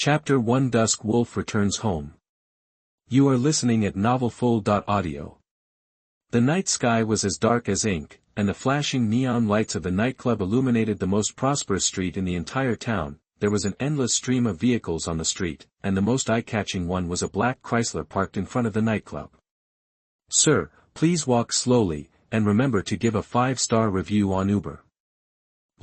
Chapter 1 Dusk Wolf returns home. You are listening at novelfull.audio. The night sky was as dark as ink, and the flashing neon lights of the nightclub illuminated the most prosperous street in the entire town. There was an endless stream of vehicles on the street, and the most eye-catching one was a black Chrysler parked in front of the nightclub. Sir, please walk slowly, and remember to give a 5-star review on Uber.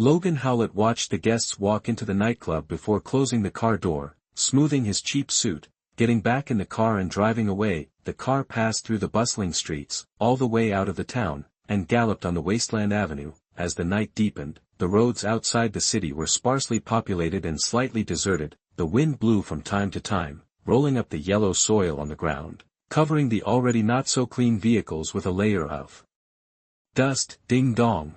Logan Howlett watched the guests walk into the nightclub before closing the car door, smoothing his cheap suit, getting back in the car and driving away. The car passed through the bustling streets, all the way out of the town, and galloped on the wasteland avenue. As the night deepened, the roads outside the city were sparsely populated and slightly deserted. The wind blew from time to time, rolling up the yellow soil on the ground, covering the already not-so-clean vehicles with a layer of dust. Ding-dong.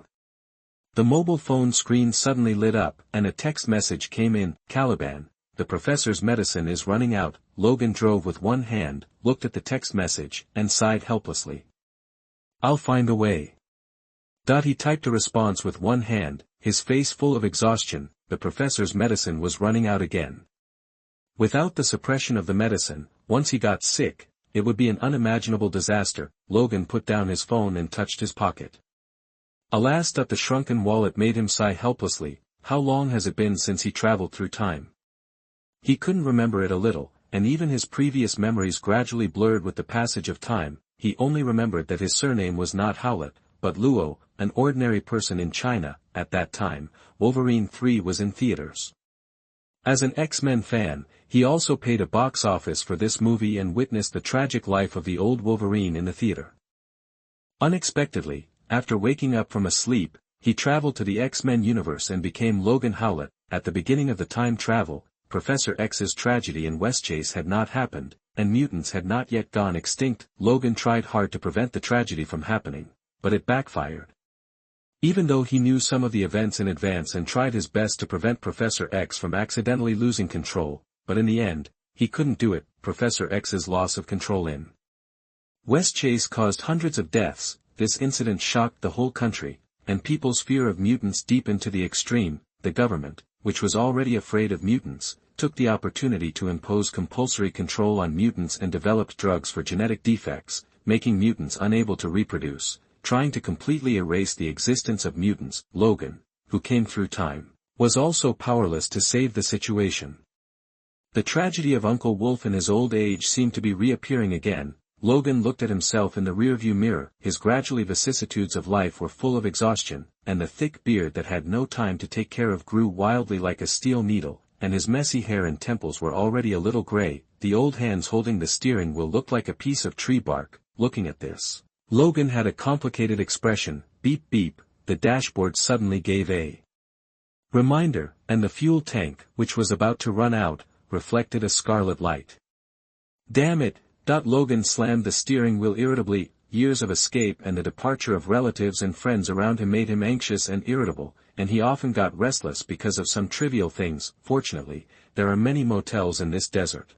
The mobile phone screen suddenly lit up, and a text message came in. Caliban, the professor's medicine is running out. Logan drove with one hand, looked at the text message, and sighed helplessly. I'll find a way. He typed a response with one hand, his face full of exhaustion. The professor's medicine was running out again. Without the suppression of the medicine, once he got sick, it would be an unimaginable disaster. Logan put down his phone and touched his pocket. Alas, the shrunken wallet made him sigh helplessly. How long has it been since he traveled through time? He couldn't remember it a little, and even his previous memories gradually blurred with the passage of time. He only remembered that his surname was not Howlett, but Luo, an ordinary person in China. At that time, Wolverine 3 was in theaters. As an X-Men fan, he also paid a box office for this movie and witnessed the tragic life of the old Wolverine in the theater. Unexpectedly, after waking up from a sleep, he traveled to the X-Men universe and became Logan Howlett. At the beginning of the time travel, Professor X's tragedy in Westchase had not happened, and mutants had not yet gone extinct. Logan tried hard to prevent the tragedy from happening, but it backfired. Even though he knew some of the events in advance and tried his best to prevent Professor X from accidentally losing control, but in the end, he couldn't do it. Professor X's loss of control in Westchase caused hundreds of deaths. This incident shocked the whole country, and people's fear of mutants deepened to the extreme. The government, which was already afraid of mutants, took the opportunity to impose compulsory control on mutants and developed drugs for genetic defects, making mutants unable to reproduce, trying to completely erase the existence of mutants. Logan, who came through time, was also powerless to save the situation. The tragedy of Uncle Wolf in his old age seemed to be reappearing again. Logan looked at himself in the rearview mirror. His gradually vicissitudes of life were full of exhaustion, and the thick beard that had no time to take care of grew wildly like a steel needle, and his messy hair and temples were already a little gray. The old hands holding the steering wheel looked like a piece of tree bark. Looking at this, Logan had a complicated expression. Beep beep, the dashboard suddenly gave a reminder, and the fuel tank, which was about to run out, reflected a scarlet light. Damn it! Logan slammed the steering wheel irritably. Years of escape and the departure of relatives and friends around him made him anxious and irritable, and he often got restless because of some trivial things. Fortunately, there are many motels in this desert.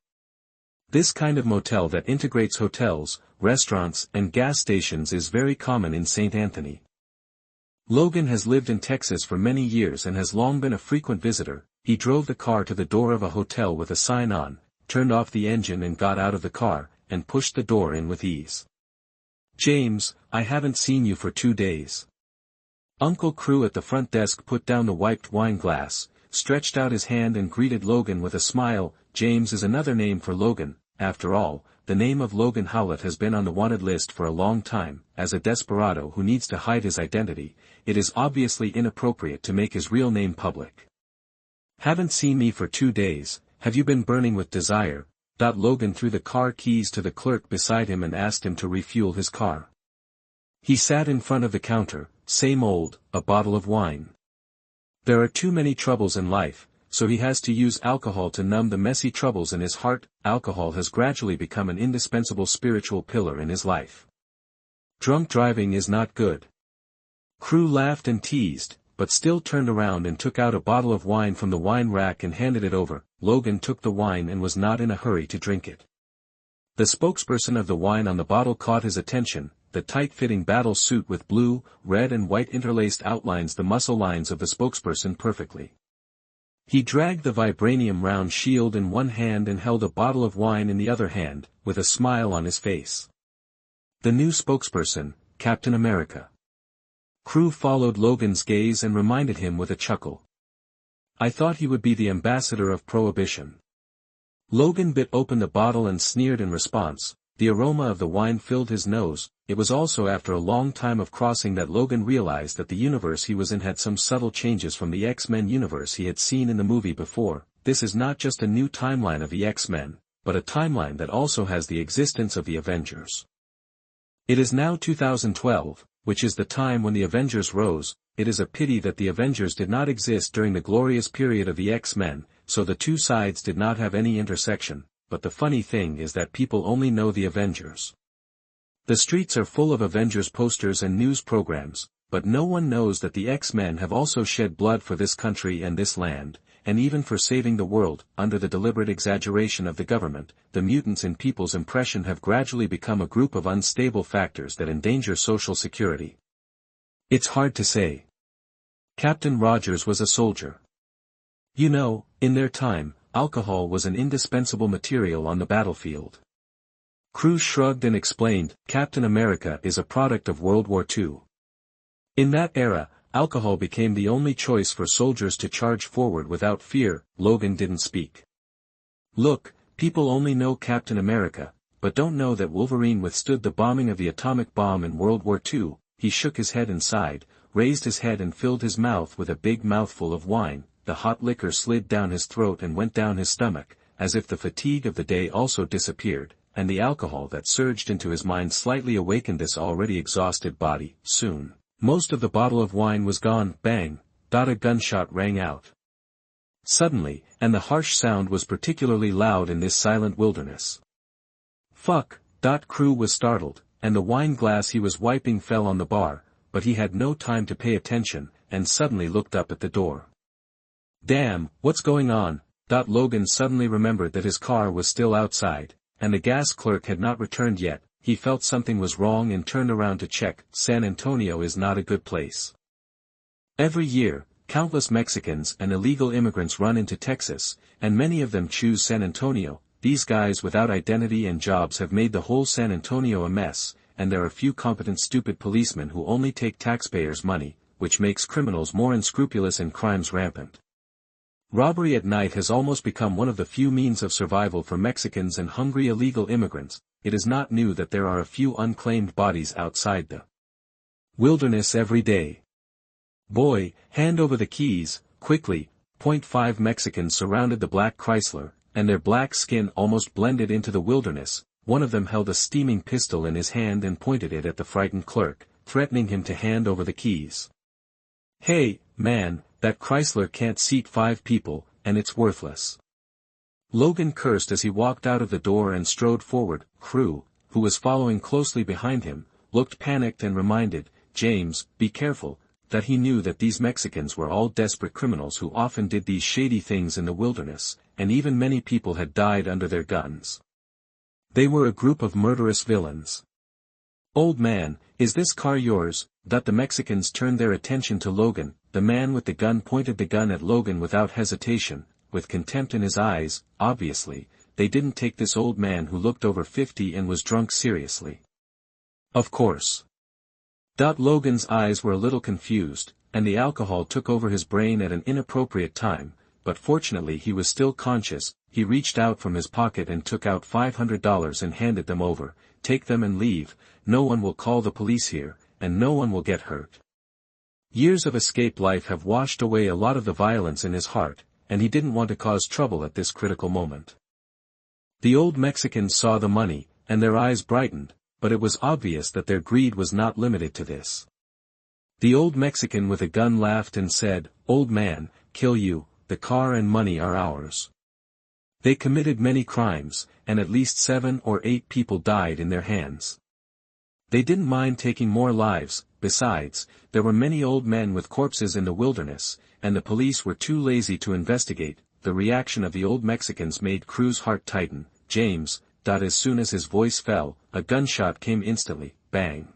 This kind of motel that integrates hotels, restaurants, and gas stations is very common in St. Anthony. Logan has lived in Texas for many years and has long been a frequent visitor. He drove the car to the door of a hotel with a sign on, turned off the engine and got out of the car, and pushed the door in with ease. James, I haven't seen you for 2 days. Uncle Crew at the front desk put down the wiped wine glass, stretched out his hand and greeted Logan with a smile. James is another name for Logan. After all, the name of Logan Howlett has been on the wanted list for a long time. As a desperado who needs to hide his identity, it is obviously inappropriate to make his real name public. Haven't seen me for 2 days, have you been burning with desire? Logan threw the car keys to the clerk beside him and asked him to refuel his car. He sat in front of the counter. Same old, a bottle of wine. There are too many troubles in life, so he has to use alcohol to numb the messy troubles in his heart. Alcohol has gradually become an indispensable spiritual pillar in his life. Drunk driving is not good. Crew laughed and teased, but still turned around and took out a bottle of wine from the wine rack and handed it over. Logan took the wine and was not in a hurry to drink it. The spokesperson of the wine on the bottle caught his attention. The tight-fitting battle suit with blue, red and white interlaced outlines the muscle lines of the spokesperson perfectly. He dragged the vibranium round shield in one hand and held a bottle of wine in the other hand, with a smile on his face. The new spokesperson, Captain America. Crew followed Logan's gaze and reminded him with a chuckle. I thought he would be the ambassador of Prohibition. Logan bit open the bottle and sneered in response. The aroma of the wine filled his nose. It was also after a long time of crossing that Logan realized that the universe he was in had some subtle changes from the X-Men universe he had seen in the movie before. This is not just a new timeline of the X-Men, but a timeline that also has the existence of the Avengers. It is now 2012, which is the time when the Avengers rose. It is a pity that the Avengers did not exist during the glorious period of the X-Men, so the two sides did not have any intersection, but the funny thing is that people only know the Avengers. The streets are full of Avengers posters and news programs, but no one knows that the X-Men have also shed blood for this country and this land, and even for saving the world. Under the deliberate exaggeration of the government, the mutants in people's impression have gradually become a group of unstable factors that endanger social security. It's hard to say. Captain Rogers was a soldier. You know, in their time, alcohol was an indispensable material on the battlefield. Crew shrugged and explained, Captain America is a product of World War II. In that era, alcohol became the only choice for soldiers to charge forward without fear. Logan didn't speak. Look, people only know Captain America, but don't know that Wolverine withstood the bombing of the atomic bomb in World War II. He shook his head and sighed, raised his head and filled his mouth with a big mouthful of wine. The hot liquor slid down his throat and went down his stomach, as if the fatigue of the day also disappeared, and the alcohol that surged into his mind slightly awakened this already exhausted body. Soon, most of the bottle of wine was gone. Bang! A gunshot rang out. Suddenly, and the harsh sound was particularly loud in this silent wilderness. Fuck! Crew was startled, and the wine glass he was wiping fell on the bar, but he had no time to pay attention, and suddenly looked up at the door. Damn, what's going on? Logan suddenly remembered that his car was still outside, and the gas clerk had not returned yet. He felt something was wrong and turned around to check. San Antonio is not a good place. Every year, countless Mexicans and illegal immigrants run into Texas, and many of them choose San Antonio. These guys without identity and jobs have made the whole San Antonio a mess, and there are few competent stupid policemen who only take taxpayers' money, which makes criminals more unscrupulous and crimes rampant. Robbery at night has almost become one of the few means of survival for Mexicans and hungry illegal immigrants. It is not new that there are a few unclaimed bodies outside the wilderness every day. Boy, hand over the keys, quickly. 5 Mexicans surrounded the black Chrysler, and their black skin almost blended into the wilderness. One of them held a steaming pistol in his hand and pointed it at the frightened clerk, threatening him to hand over the keys. Hey, man, that Chrysler can't seat 5 people, and it's worthless. Logan cursed as he walked out of the door and strode forward. Crew, who was following closely behind him, looked panicked and reminded, James, be careful, that he knew that these Mexicans were all desperate criminals who often did these shady things in the wilderness, and even many people had died under their guns. They were a group of murderous villains. Old man, is this car yours? The Mexicans turned their attention to Logan. The man with the gun pointed the gun at Logan without hesitation, with contempt in his eyes. Obviously, they didn't take this old man who looked over 50 and was drunk seriously. Of course. Logan's eyes were a little confused, and the alcohol took over his brain at an inappropriate time, but fortunately he was still conscious. He reached out from his pocket and took out $500 and handed them over. Take them and leave. No one will call the police here, and no one will get hurt. Years of escaped life have washed away a lot of the violence in his heart, and he didn't want to cause trouble at this critical moment. The old Mexicans saw the money, and their eyes brightened, but it was obvious that their greed was not limited to this. The old Mexican with a gun laughed and said, Old man, kill you, the car and money are ours. They committed many crimes, and at least 7 or 8 people died in their hands. They didn't mind taking more lives. Besides, there were many old men with corpses in the wilderness, and the police were too lazy to investigate. The reaction of the old Mexicans made Crew's heart tighten. James, as soon as his voice fell, a gunshot came instantly. Bang.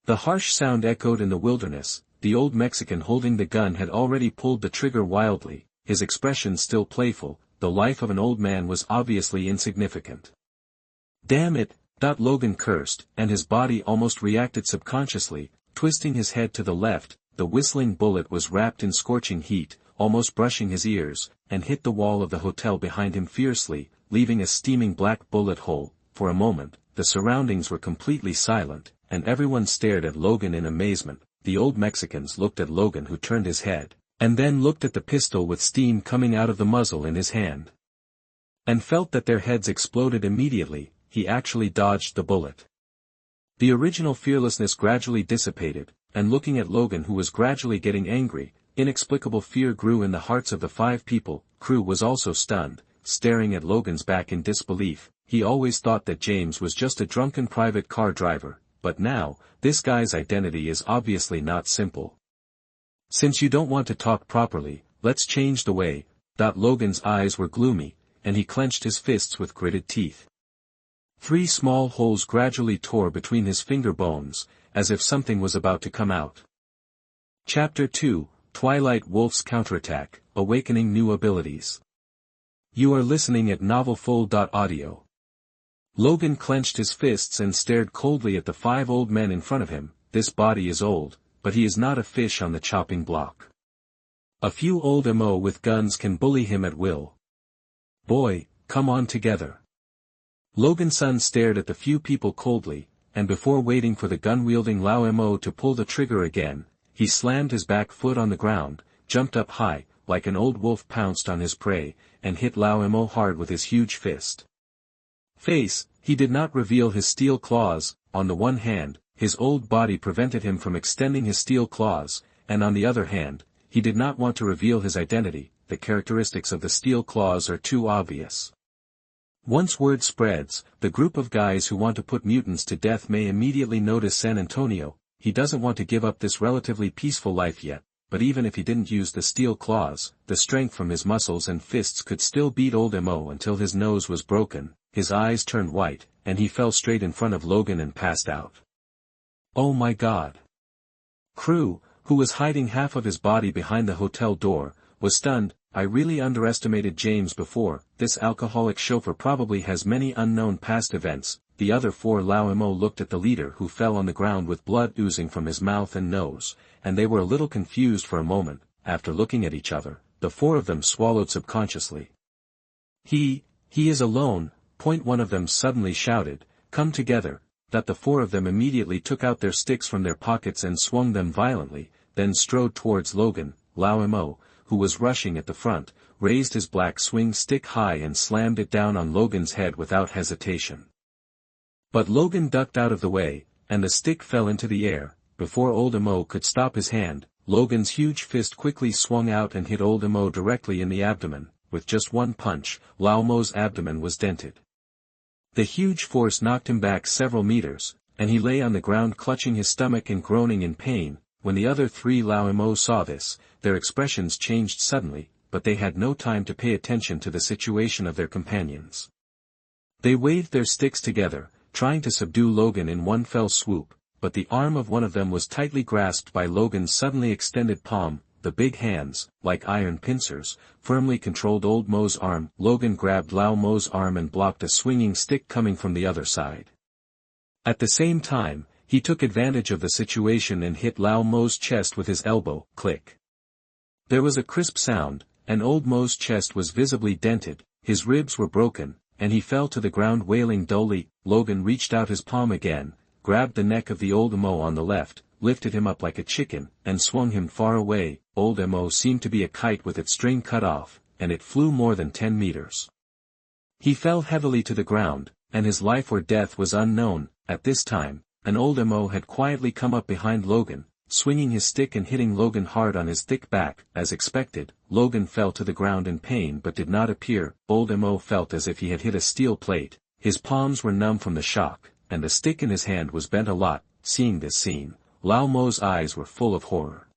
The harsh sound echoed in the wilderness. The old Mexican holding the gun had already pulled the trigger wildly, his expression still playful. The life of an old man was obviously insignificant. Damn it, Logan cursed, and his body almost reacted subconsciously, twisting his head to the left. The whistling bullet was wrapped in scorching heat, almost brushing his ears, and hit the wall of the hotel behind him fiercely, leaving a steaming black bullet hole. For a moment, the surroundings were completely silent, and everyone stared at Logan in amazement. The old Mexicans looked at Logan, who turned his head, and then looked at the pistol with steam coming out of the muzzle in his hand, and felt that their heads exploded immediately. He actually dodged the bullet. The original fearlessness gradually dissipated, and looking at Logan, who was gradually getting angry, inexplicable fear grew in the hearts of the 5 people. Crew was also stunned, staring at Logan's back in disbelief. He always thought that James was just a drunken private car driver, but now, this guy's identity is obviously not simple. Since you don't want to talk properly, let's change the way. Logan's eyes were gloomy, and he clenched his fists with gritted teeth. 3 small holes gradually tore between his finger bones, as if something was about to come out. Chapter 2, Twilight Wolf's Counterattack, Awakening New Abilities. You are listening at NovelFull.audio. Logan clenched his fists and stared coldly at the 5 old men in front of him. This body is old, but he is not a fish on the chopping block. A few old MO with guns can bully him at will. Boy, come on together. Logan's son stared at the few people coldly, and before waiting for the gun-wielding Lao MO to pull the trigger again, he slammed his back foot on the ground, jumped up high, like an old wolf pounced on his prey, and hit Lao MO hard with his huge fist. He did not reveal his steel claws. On the one hand, his old body prevented him from extending his steel claws, and on the other hand, he did not want to reveal his identity. The characteristics of the steel claws are too obvious. Once word spreads, the group of guys who want to put mutants to death may immediately notice San Antonio. He doesn't want to give up this relatively peaceful life yet, but even if he didn't use the steel claws, the strength from his muscles and fists could still beat old MO until his nose was broken, his eyes turned white, and he fell straight in front of Logan and passed out. Oh my God! Crew, who was hiding half of his body behind the hotel door, was stunned. I really underestimated James before. This alcoholic chauffeur probably has many unknown past events. The other 4 Lao MO looked at the leader, who fell on the ground with blood oozing from his mouth and nose, and they were a little confused for a moment. After looking at each other, the 4 of them swallowed subconsciously. He is alone. One of them suddenly shouted, "Come together." That the 4 of them immediately took out their sticks from their pockets and swung them violently, then strode towards Logan. Lao MO, who was rushing at the front, raised his black swing stick high and slammed it down on Logan's head without hesitation. But Logan ducked out of the way, and the stick fell into the air. Before old MO could stop his hand, Logan's huge fist quickly swung out and hit old MO directly in the abdomen. With just one punch, Lao Mo's abdomen was dented. The huge force knocked him back several meters, and he lay on the ground clutching his stomach and groaning in pain. When the other 3 Lao MO saw this, their expressions changed suddenly, but they had no time to pay attention to the situation of their companions. They waved their sticks together, trying to subdue Logan in one fell swoop, but the arm of one of them was tightly grasped by Logan's suddenly extended palm. The big hands, like iron pincers, firmly controlled old Mo's arm. Logan grabbed Lao Mo's arm and blocked a swinging stick coming from the other side. At the same time, he took advantage of the situation and hit Lao Mo's chest with his elbow. Click. There was a crisp sound, and old Mo's chest was visibly dented, his ribs were broken, and he fell to the ground wailing dully. Logan reached out his palm again, grabbed the neck of the old Mo on the left, lifted him up like a chicken, and swung him far away. Old Mo seemed to be a kite with its string cut off, and it flew more than 10 meters. He fell heavily to the ground, and his life or death was unknown. At this time, an old Mo had quietly come up behind Logan, swinging his stick and hitting Logan hard on his thick back. As expected, Logan fell to the ground in pain but did not appear. Old Mo felt as if he had hit a steel plate, his palms were numb from the shock, and the stick in his hand was bent a lot. Seeing this scene, Lao Mo's eyes were full of horror.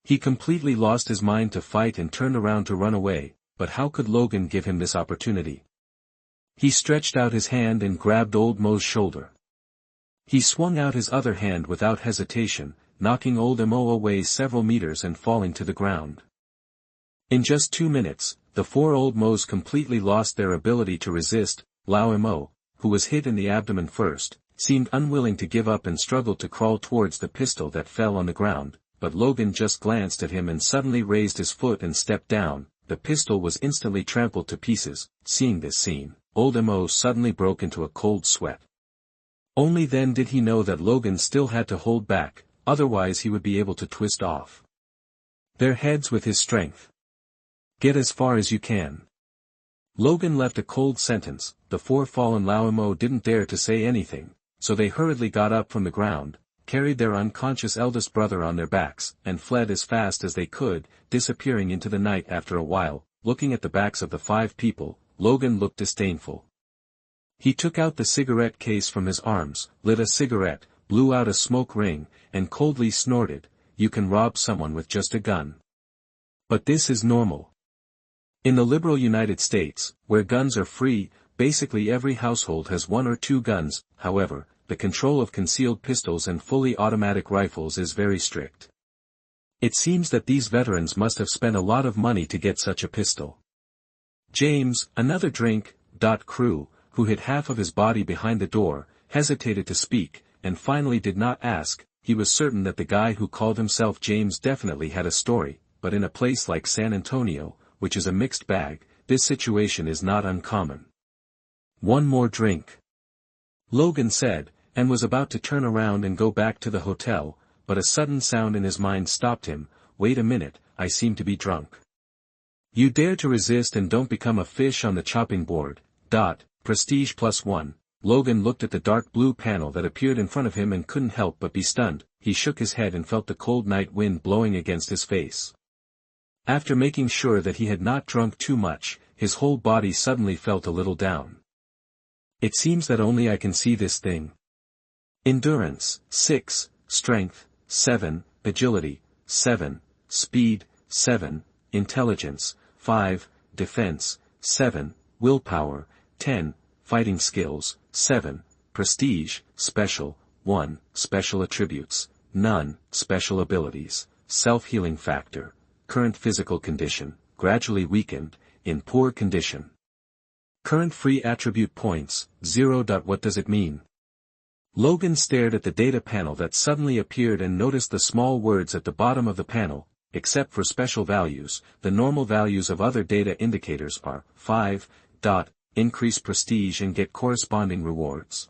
He completely lost his mind to fight and turned around to run away, but how could Logan give him this opportunity? He stretched out his hand and grabbed old Mo's shoulder. He swung out his other hand without hesitation, knocking old Mo away several meters and falling to the ground. In just 2 minutes, the 4 old Mo's completely lost their ability to resist. Lao Mo, who was hit in the abdomen first, seemed unwilling to give up and struggled to crawl towards the pistol that fell on the ground, but Logan just glanced at him and suddenly raised his foot and stepped down. The pistol was instantly trampled to pieces. Seeing this scene, old Mo suddenly broke into a cold sweat. Only then did he know that Logan still had to hold back, otherwise he would be able to twist off their heads with his strength. Get as far as you can. Logan left a cold sentence. The 4 fallen Lao Mo didn't dare to say anything, so they hurriedly got up from the ground, carried their unconscious eldest brother on their backs, and fled as fast as they could, disappearing into the night. After a while, looking at the backs of the 5 people, Logan looked disdainful. He took out the cigarette case from his arms, lit a cigarette, blew out a smoke ring, and coldly snorted, "You can rob someone with just a gun. But this is normal. In the liberal United States, where guns are free, basically every household has 1 or 2 guns. However, the control of concealed pistols and fully automatic rifles is very strict. It seems that these veterans must have spent a lot of money to get such a pistol." James, another drink. Crew, who hid half of his body behind the door, hesitated to speak, and finally did not ask. He was certain that the guy who called himself James definitely had a story, but in a place like San Antonio, which is a mixed bag, this situation is not uncommon. "One more drink," Logan said, and was about to turn around and go back to the hotel, but a sudden sound in his mind stopped him. "Wait a minute, I seem to be drunk." "You dare to resist and don't become a fish on the chopping board. Prestige +1. Logan looked at the dark blue panel that appeared in front of him and couldn't help but be stunned. He shook his head and felt the cold night wind blowing against his face. After making sure that he had not drunk too much, his whole body suddenly felt a little down. "It seems that only I can see this thing." Endurance, 6, Strength, 7, Agility, 7, Speed, 7, Intelligence, 5, Defense, 7, Willpower, 10, Fighting Skills, 7, Prestige, Special, 1, Special Attributes, none, Special Abilities, Self-Healing Factor, Current Physical Condition, Gradually Weakened, in Poor Condition. Current Free Attribute Points, 0. What does it mean? Logan stared at the data panel that suddenly appeared and noticed the small words at the bottom of the panel. Except for special values, the normal values of other data indicators are 5. Increase prestige and get corresponding rewards.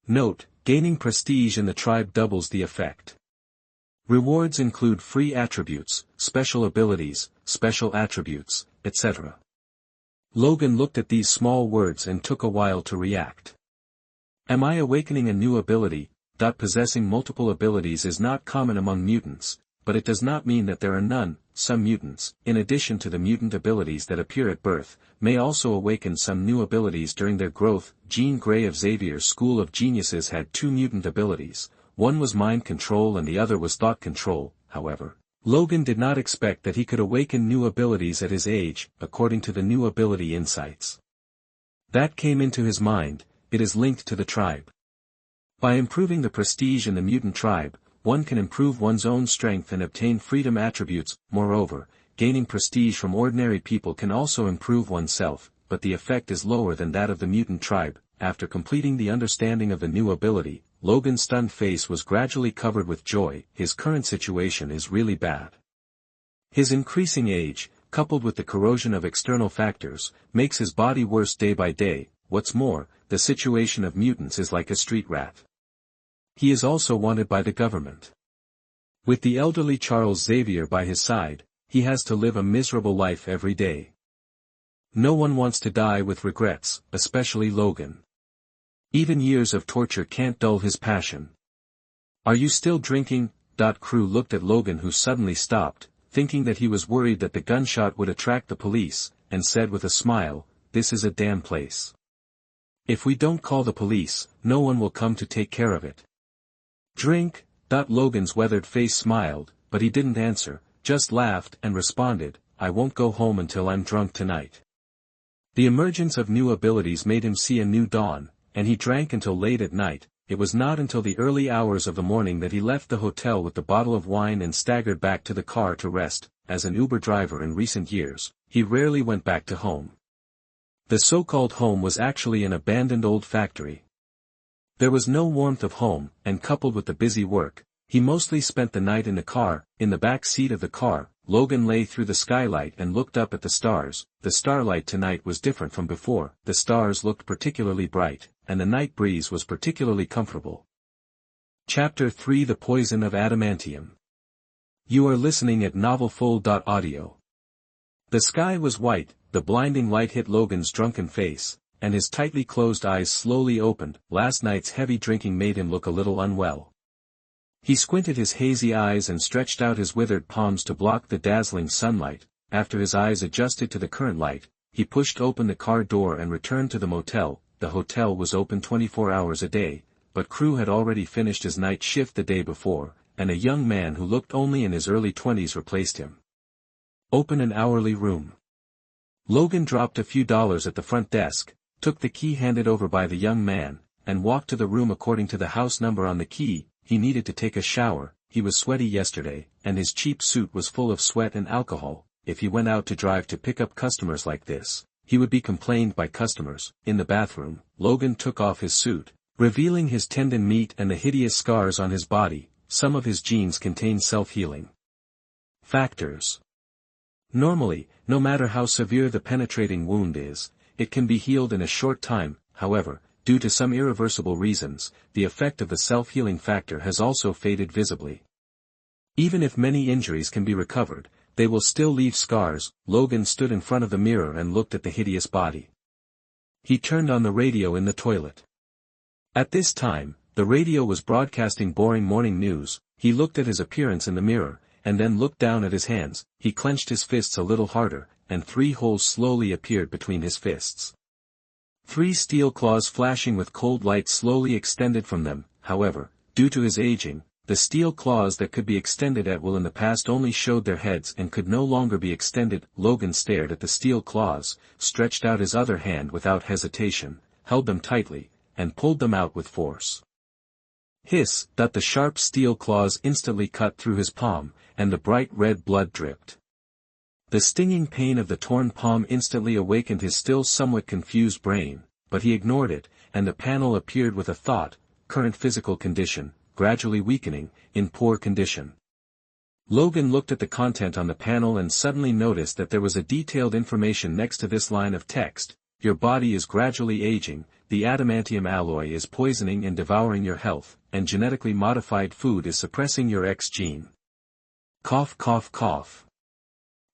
Note, gaining prestige in the tribe doubles the effect. Rewards include free attributes, special abilities, special attributes, etc. Logan looked at these small words and took a while to react. Am I awakening a new ability? Possessing multiple abilities is not common among mutants, but it does not mean that there are none. Some mutants, in addition to the mutant abilities that appear at birth, may also awaken some new abilities during their growth. Jean Grey of Xavier's School of Geniuses had 2 mutant abilities, one was mind control and the other was thought control. However, Logan did not expect that he could awaken new abilities at his age, according to the new ability insights. That came into his mind. It is linked to the tribe. By improving the prestige in the mutant tribe, one can improve one's own strength and obtain freedom attributes. Moreover, gaining prestige from ordinary people can also improve oneself, but the effect is lower than that of the mutant tribe. After completing the understanding of the new ability, Logan's stunned face was gradually covered with joy. His current situation is really bad. His increasing age, coupled with the corrosion of external factors, makes his body worse day by day. What's more, the situation of mutants is like a street rat. He is also wanted by the government. With the elderly Charles Xavier by his side, he has to live a miserable life every day. No one wants to die with regrets, especially Logan. Even years of torture can't dull his passion. "Are you still drinking?" Crew looked at Logan, who suddenly stopped, thinking that he was worried that the gunshot would attract the police, and said with a smile, "This is a damn place. If we don't call the police, no one will come to take care of it." "Drink?" Logan's weathered face smiled, but he didn't answer, just laughed and responded, "I won't go home until I'm drunk tonight." The emergence of new abilities made him see a new dawn, and he drank until late at night. it was not until the early hours of the morning that he left the hotel with the bottle of wine and staggered back to the car to rest. As an Uber driver in recent years, he rarely went back to home. The so-called home was actually an abandoned old factory. There was no warmth of home, and coupled with the busy work, he mostly spent the night in the car. In the back seat of the car, Logan lay through the skylight and looked up at the stars. The starlight tonight was different from before. The stars looked particularly bright, and the night breeze was particularly comfortable. Chapter 3: The Poison of Adamantium. You are listening at NavelFull.audio. The sky was white, the blinding light hit Logan's drunken face, and his tightly closed eyes slowly opened. Last night's heavy drinking made him look a little unwell. He squinted his hazy eyes and stretched out his withered palms to block the dazzling sunlight. After his eyes adjusted to the current light, he pushed open the car door and returned to the motel. The hotel was open 24 hours a day, but crew had already finished his night shift the day before, and a young man who looked only in his early 20s replaced him. Open an hourly room. Logan dropped a few dollars at the front desk, took the key handed over by the young man, and walked to the room according to the house number on the key. He needed to take a shower. He was sweaty yesterday, and his cheap suit was full of sweat and alcohol. If he went out to drive to pick up customers like this, he would be complained by customers. In the bathroom, Logan took off his suit, revealing his tendon meat and the hideous scars on his body. Some of his genes contain self-healing factors. Normally, no matter how severe the penetrating wound is, it can be healed in a short time. However, due to some irreversible reasons, the effect of the self-healing factor has also faded visibly. Even if many injuries can be recovered, they will still leave scars. Logan stood in front of the mirror and looked at the hideous body. He turned on the radio in the toilet. At this time, the radio was broadcasting boring morning news. He looked at his appearance in the mirror, and then looked down at his hands. He clenched his fists a little harder, and 3 holes slowly appeared between his fists. 3 steel claws flashing with cold light slowly extended from them. However, due to his aging, the steel claws that could be extended at will in the past only showed their heads and could no longer be extended. Logan stared at the steel claws, stretched out his other hand without hesitation, held them tightly, and pulled them out with force. Hiss! That the sharp steel claws instantly cut through his palm, and the bright red blood dripped. The stinging pain of the torn palm instantly awakened his still somewhat confused brain, but he ignored it, and the panel appeared with a thought: current physical condition, gradually weakening, in poor condition. Logan looked at the content on the panel and suddenly noticed that there was a detailed information next to this line of text: your body is gradually aging, the adamantium alloy is poisoning and devouring your health, and genetically modified food is suppressing your X gene. Cough, cough, cough.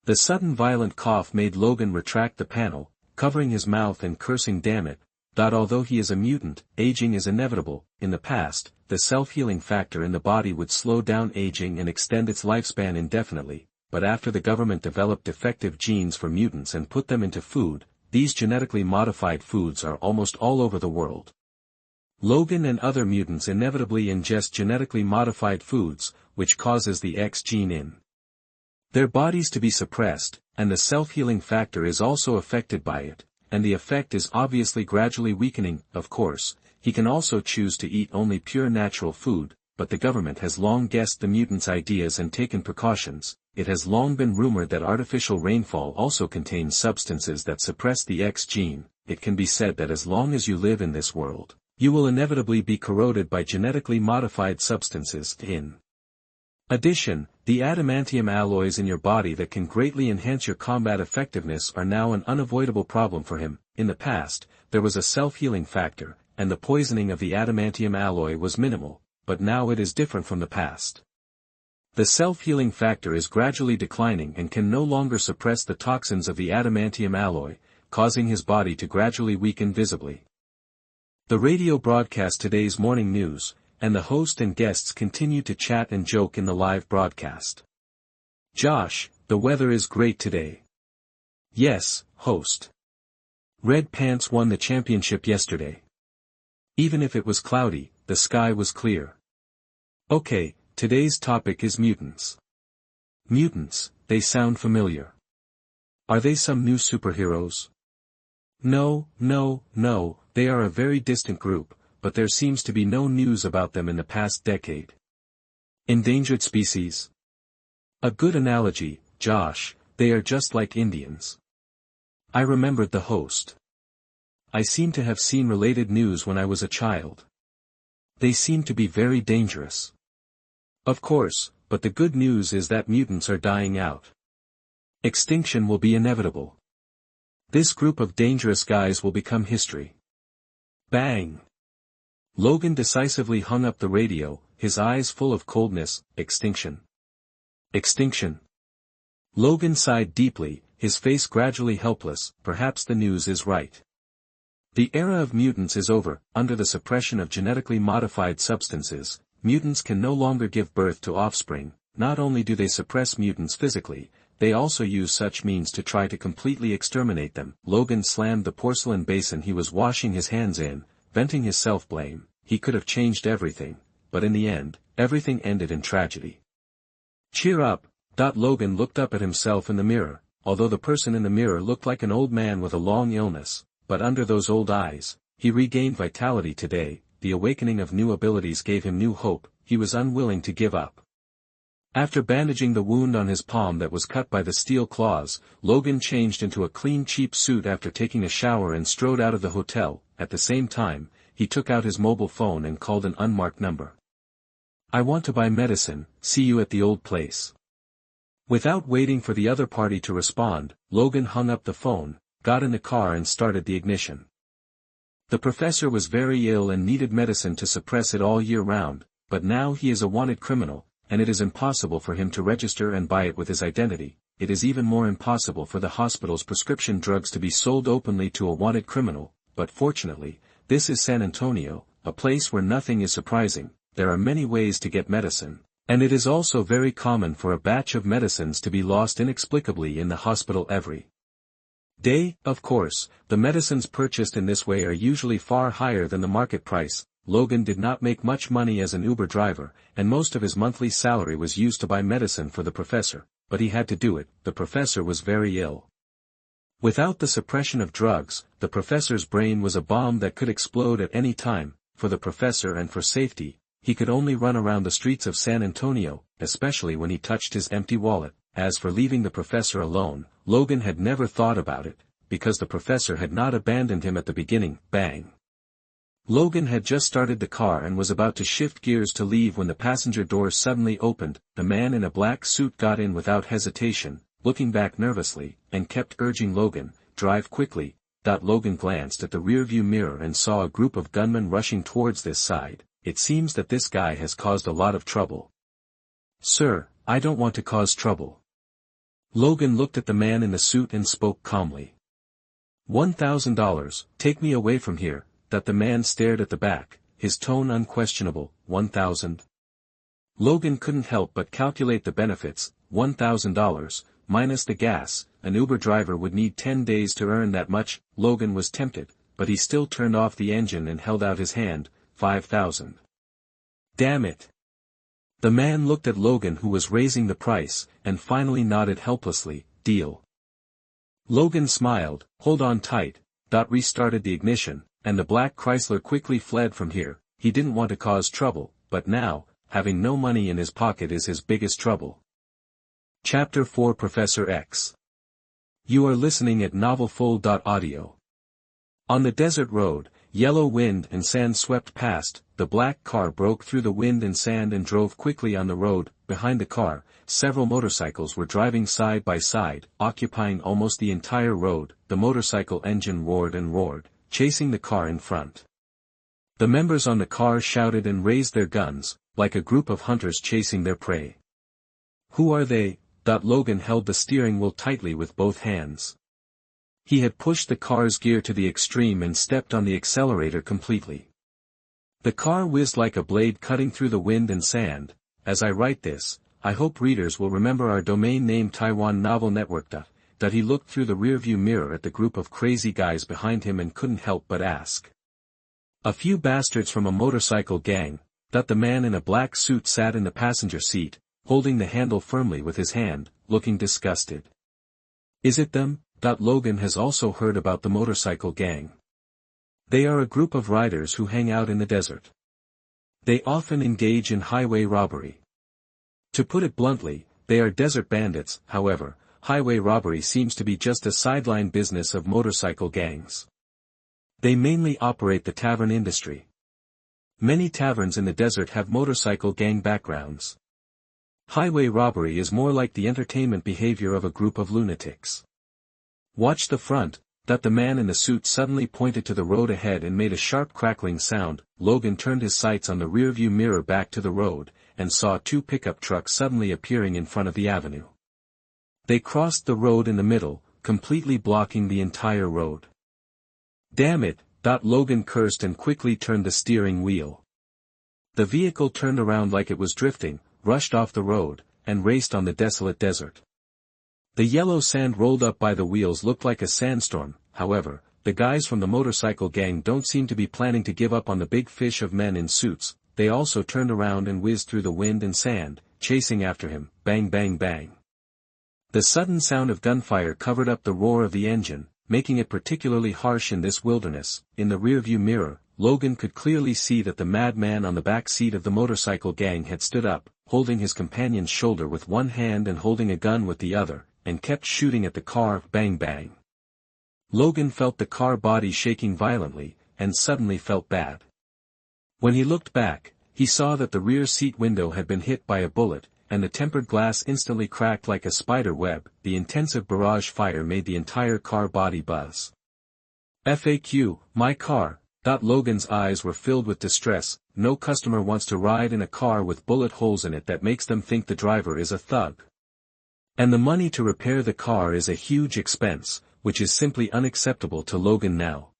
The sudden violent cough made Logan retract the panel, covering his mouth and cursing, damn it, that although he is a mutant, aging is inevitable. In the past, the self-healing factor in the body would slow down aging and extend its lifespan indefinitely, but after the government developed defective genes for mutants and put them into food, these genetically modified foods are almost all over the world. Logan and other mutants inevitably ingest genetically modified foods, which causes the X gene in their bodies to be suppressed, and the self-healing factor is also affected by it, and the effect is obviously gradually weakening. Of course, he can also choose to eat only pure natural food, but the government has long guessed the mutants' ideas and taken precautions. It has long been rumored that artificial rainfall also contains substances that suppress the X gene. It can be said that as long as you live in this world, you will inevitably be corroded by genetically modified substances. In addition, the adamantium alloys in your body that can greatly enhance your combat effectiveness are now an unavoidable problem for him. In the past, there was a self-healing factor, and the poisoning of the adamantium alloy was minimal, but now it is different from the past. The self-healing factor is gradually declining and can no longer suppress the toxins of the adamantium alloy, causing his body to gradually weaken visibly. The radio broadcast today's morning news, and the host and guests continued to chat and joke in the live broadcast. Josh, the weather is great today. Yes, host. Red Pants won the championship yesterday. Even if it was cloudy, the sky was clear. Okay, today's topic is mutants. Mutants, they sound familiar. Are they some new superheroes? No, they are a very distant group, but there seems to be no news about them in the past decade. Endangered species? A good analogy, Josh, they are just like Indians. I remembered the host. I seem to have seen related news when I was a child. They seem to be very dangerous. Of course, but the good news is that mutants are dying out. Extinction will be inevitable. This group of dangerous guys will become history. Bang! Logan decisively hung up the radio, his eyes full of coldness. Extinction. Extinction. Logan sighed deeply, his face gradually helpless. Perhaps the news is right. The era of mutants is over. Under the suppression of genetically modified substances, mutants can no longer give birth to offspring. Not only do they suppress mutants physically, they also use such means to try to completely exterminate them. Logan slammed the porcelain basin he was washing his hands in, venting his self-blame. He could have changed everything, but in the end, everything ended in tragedy. Cheer up. Logan looked up at himself in the mirror, although the person in the mirror looked like an old man with a long illness, but under those old eyes, he regained vitality today. The awakening of new abilities gave him new hope. He was unwilling to give up. After bandaging the wound on his palm that was cut by the steel claws, Logan changed into a clean cheap suit after taking a shower and strode out of the hotel. At the same time, he took out his mobile phone and called an unmarked number. I want to buy medicine, see you at the old place. Without waiting for the other party to respond, Logan hung up the phone, got in the car and started the ignition. The professor was very ill and needed medicine to suppress it all year round, but now he is a wanted criminal, and it is impossible for him to register and buy it with his identity. It is even more impossible for the hospital's prescription drugs to be sold openly to a wanted criminal, but fortunately, this is San Antonio, a place where nothing is surprising. There are many ways to get medicine, and it is also very common for a batch of medicines to be lost inexplicably in the hospital every day. Of course, the medicines purchased in this way are usually far higher than the market price. Logan did not make much money as an Uber driver, and most of his monthly salary was used to buy medicine for the professor, but he had to do it. The professor was very ill. Without the suppression of drugs, the professor's brain was a bomb that could explode at any time. For the professor and for safety, he could only run around the streets of San Antonio, especially when he touched his empty wallet. As for leaving the professor alone, Logan had never thought about it, because the professor had not abandoned him at the beginning. Bang! Logan had just started the car and was about to shift gears to leave when the passenger door suddenly opened. The man in a black suit got in without hesitation, looking back nervously, and kept urging Logan, drive quickly. Logan glanced at the rearview mirror and saw a group of gunmen rushing towards this side. It seems that this guy has caused a lot of trouble. Sir, I don't want to cause trouble. Logan looked at the man in the suit and spoke calmly. $1,000, take me away from here. The man stared at the back, his tone unquestionable. 1,000. Logan couldn't help but calculate the benefits. $1,000, minus the gas, an Uber driver would need 10 days to earn that much. Logan was tempted, but he still turned off the engine and held out his hand. 5,000. Damn it. The man looked at Logan, who was raising the price, and finally nodded helplessly. Deal. Logan smiled. Hold on tight. Restarted the ignition, and the black Chrysler quickly fled from here. He didn't want to cause trouble, but now, having no money in his pocket is his biggest trouble. Chapter 4 Professor X. You are listening at NovelFull.audio. On the desert road, yellow wind and sand swept past. The black car broke through the wind and sand and drove quickly on the road. Behind the car, several motorcycles were driving side by side, occupying almost the entire road. The motorcycle engine roared and roared, chasing the car in front. The members on the car shouted and raised their guns, like a group of hunters chasing their prey. Who are they? Logan held the steering wheel tightly with both hands. He had pushed the car's gear to the extreme and stepped on the accelerator completely. The car whizzed like a blade cutting through the wind and sand. As I write this, I hope readers will remember our domain name Taiwan Novel Network. He looked through the rearview mirror at the group of crazy guys behind him and couldn't help but ask. A few bastards from a motorcycle gang. The man in a black suit sat in the passenger seat, holding the handle firmly with his hand, looking disgusted. Is it them? Logan has also heard about the motorcycle gang. They are a group of riders who hang out in the desert. They often engage in highway robbery. To put it bluntly, they are desert bandits. However, highway robbery seems to be just a sideline business of motorcycle gangs. They mainly operate the tavern industry. Many taverns in the desert have motorcycle gang backgrounds. Highway robbery is more like the entertainment behavior of a group of lunatics. Watch the front. The man in the suit suddenly pointed to the road ahead and made a sharp crackling sound. Logan turned his sights on the rearview mirror back to the road, and saw two pickup trucks suddenly appearing in front of the avenue. They crossed the road in the middle, completely blocking the entire road. Damn it! Logan cursed and quickly turned the steering wheel. The vehicle turned around like it was drifting, rushed off the road, and raced on the desolate desert. The yellow sand rolled up by the wheels looked like a sandstorm. However, the guys from the motorcycle gang don't seem to be planning to give up on the big fish of men in suits. They also turned around and whizzed through the wind and sand, chasing after him. Bang bang bang. The sudden sound of gunfire covered up the roar of the engine, making it particularly harsh in this wilderness. In the rearview mirror, Logan could clearly see that the madman on the back seat of the motorcycle gang had stood up, holding his companion's shoulder with one hand and holding a gun with the other, and kept shooting at the car. Bang bang. Logan felt the car body shaking violently, and suddenly felt bad. When he looked back, he saw that the rear seat window had been hit by a bullet, and the tempered glass instantly cracked like a spider web. The intensive barrage fire made the entire car body buzz. FAQ, my car. Logan's eyes were filled with distress. No customer wants to ride in a car with bullet holes in it that makes them think the driver is a thug. And the money to repair the car is a huge expense, which is simply unacceptable to Logan now.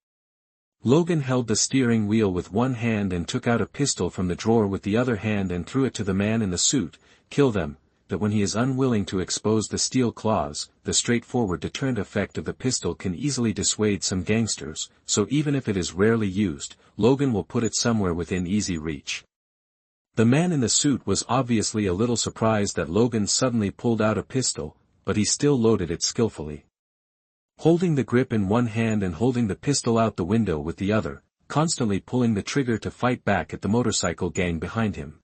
Logan held the steering wheel with one hand and took out a pistol from the drawer with the other hand and threw it to the man in the suit. Kill them. But when he is unwilling to expose the steel claws, the straightforward deterrent effect of the pistol can easily dissuade some gangsters, so even if it is rarely used, Logan will put it somewhere within easy reach. The man in the suit was obviously a little surprised that Logan suddenly pulled out a pistol, but he still loaded it skillfully. Holding the grip in one hand and holding the pistol out the window with the other, constantly pulling the trigger to fight back at the motorcycle gang behind him.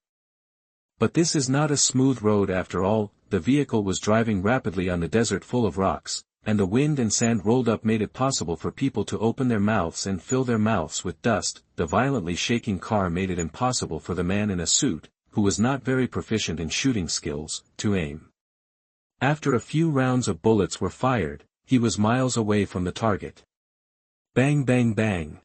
But this is not a smooth road after all. The vehicle was driving rapidly on the desert full of rocks, and the wind and sand rolled up made it possible for people to open their mouths and fill their mouths with dust. The violently shaking car made it impossible for the man in a suit, who was not very proficient in shooting skills, to aim. After a few rounds of bullets were fired, he was miles away from the target. Bang bang bang.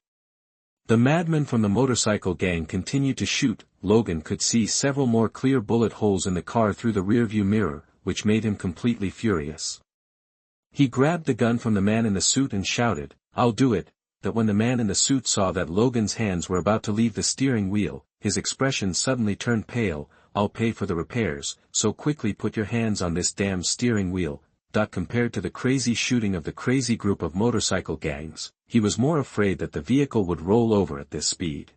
The madman from the motorcycle gang continued to shoot. Logan could see several more clear bullet holes in the car through the rearview mirror, which made him completely furious. He grabbed the gun from the man in the suit and shouted, "I'll do it." That when the man in the suit saw that Logan's hands were about to leave the steering wheel, his expression suddenly turned pale. "I'll pay for the repairs, so quickly put your hands on this damn steering wheel." Compared to the crazy shooting of the crazy group of motorcycle gangs, he was more afraid that the vehicle would roll over at this speed.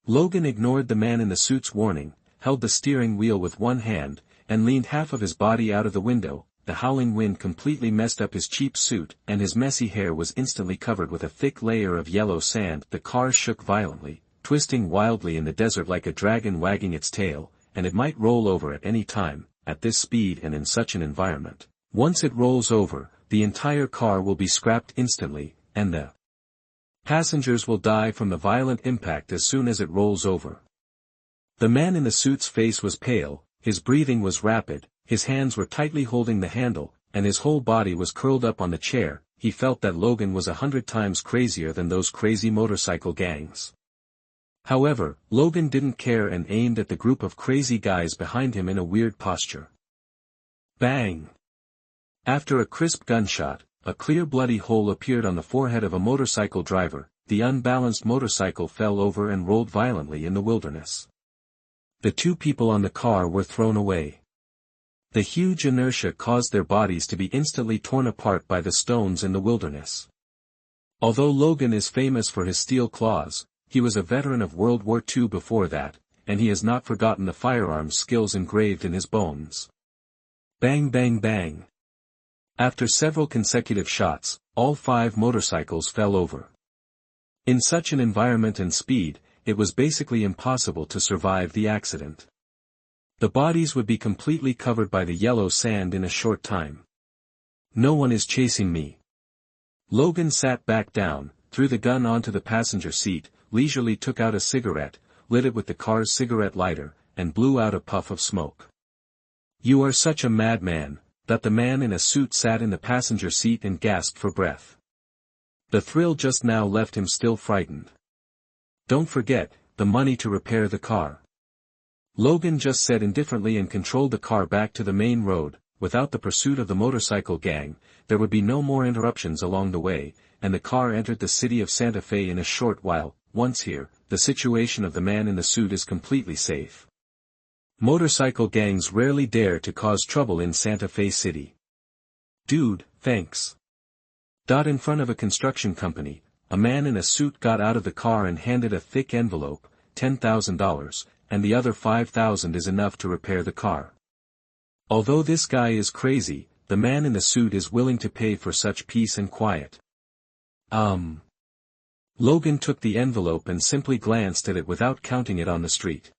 Logan ignored the man in the suit's warning, held the steering wheel with one hand, and leaned half of his body out of the window. The howling wind completely messed up his cheap suit, and his messy hair was instantly covered with a thick layer of yellow sand. The car shook violently, twisting wildly in the desert like a dragon wagging its tail, and it might roll over at any time. At this speed and in such an environment, once it rolls over, the entire car will be scrapped instantly, and the passengers will die from the violent impact as soon as it rolls over. The man in the suit's face was pale, his breathing was rapid, his hands were tightly holding the handle, and his whole body was curled up on the chair. He felt that Logan was 100 times crazier than those crazy motorcycle gangs. However, Logan didn't care and aimed at the group of crazy guys behind him in a weird posture. Bang! After a crisp gunshot, a clear bloody hole appeared on the forehead of a motorcycle driver. The unbalanced motorcycle fell over and rolled violently in the wilderness. The two people on the car were thrown away. The huge inertia caused their bodies to be instantly torn apart by the stones in the wilderness. Although Logan is famous for his steel claws, he was a veteran of World War II before that, and he has not forgotten the firearms skills engraved in his bones. Bang bang bang. After several consecutive shots, all 5 motorcycles fell over. In such an environment and speed, it was basically impossible to survive the accident. The bodies would be completely covered by the yellow sand in a short time. No one is chasing me. Logan sat back down, threw the gun onto the passenger seat, leisurely took out a cigarette, lit it with the car's cigarette lighter, and blew out a puff of smoke. "You are such a madman," that the man in a suit sat in the passenger seat and gasped for breath. The thrill just now left him still frightened. "Don't forget, the money to repair the car," Logan just said indifferently and controlled the car back to the main road. Without the pursuit of the motorcycle gang, there would be no more interruptions along the way, and the car entered the city of Santa Fe in a short while. Once here, the situation of the man in the suit is completely safe. Motorcycle gangs rarely dare to cause trouble in Santa Fe City. "Dude, thanks." In front of a construction company, a man in a suit got out of the car and handed a thick envelope, $10,000, and the other $5,000 is enough to repair the car. Although this guy is crazy, the man in the suit is willing to pay for such peace and quiet. Logan took the envelope and simply glanced at it without counting it on the street.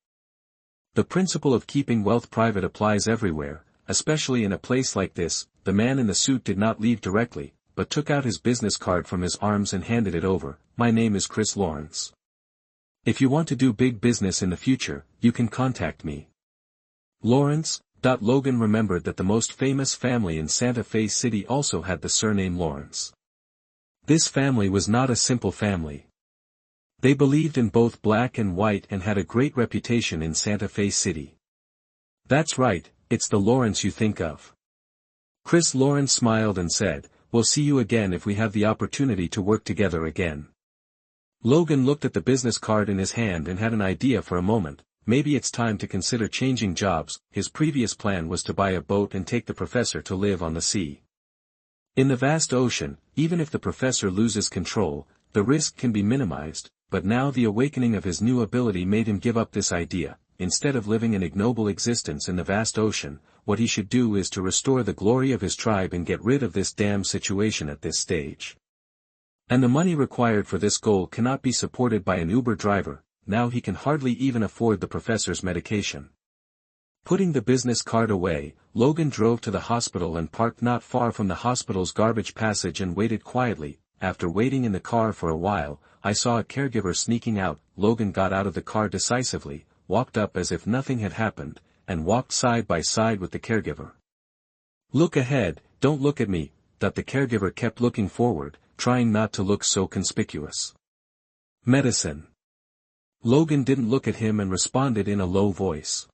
The principle of keeping wealth private applies everywhere, especially in a place like this. The man in the suit did not leave directly, but took out his business card from his arms and handed it over. "My name is Chris Lawrence. If you want to do big business in the future, you can contact me." Lawrence? Logan remembered that the most famous family in Santa Fe City also had the surname Lawrence. This family was not a simple family. They believed in both black and white and had a great reputation in Santa Fe City. "That's right, it's the Lawrence you think of." Chris Lawrence smiled and said, "We'll see you again if we have the opportunity to work together again." Logan looked at the business card in his hand and had an idea for a moment. Maybe it's time to consider changing jobs. His previous plan was to buy a boat and take the professor to live on the sea. In the vast ocean, even if the professor loses control, the risk can be minimized, but now the awakening of his new ability made him give up this idea. Instead of living an ignoble existence in the vast ocean, what he should do is to restore the glory of his tribe and get rid of this damn situation at this stage. And the money required for this goal cannot be supported by an Uber driver. Now he can hardly even afford the professor's medication. Putting the business card away, Logan drove to the hospital and parked not far from the hospital's garbage passage and waited quietly. After waiting in the car for a while, I saw a caregiver sneaking out. Logan got out of the car decisively, walked up as if nothing had happened, and walked side by side with the caregiver. "Look ahead, don't look at me," the caregiver kept looking forward, trying not to look so conspicuous. "Medicine." Logan didn't look at him and responded in a low voice.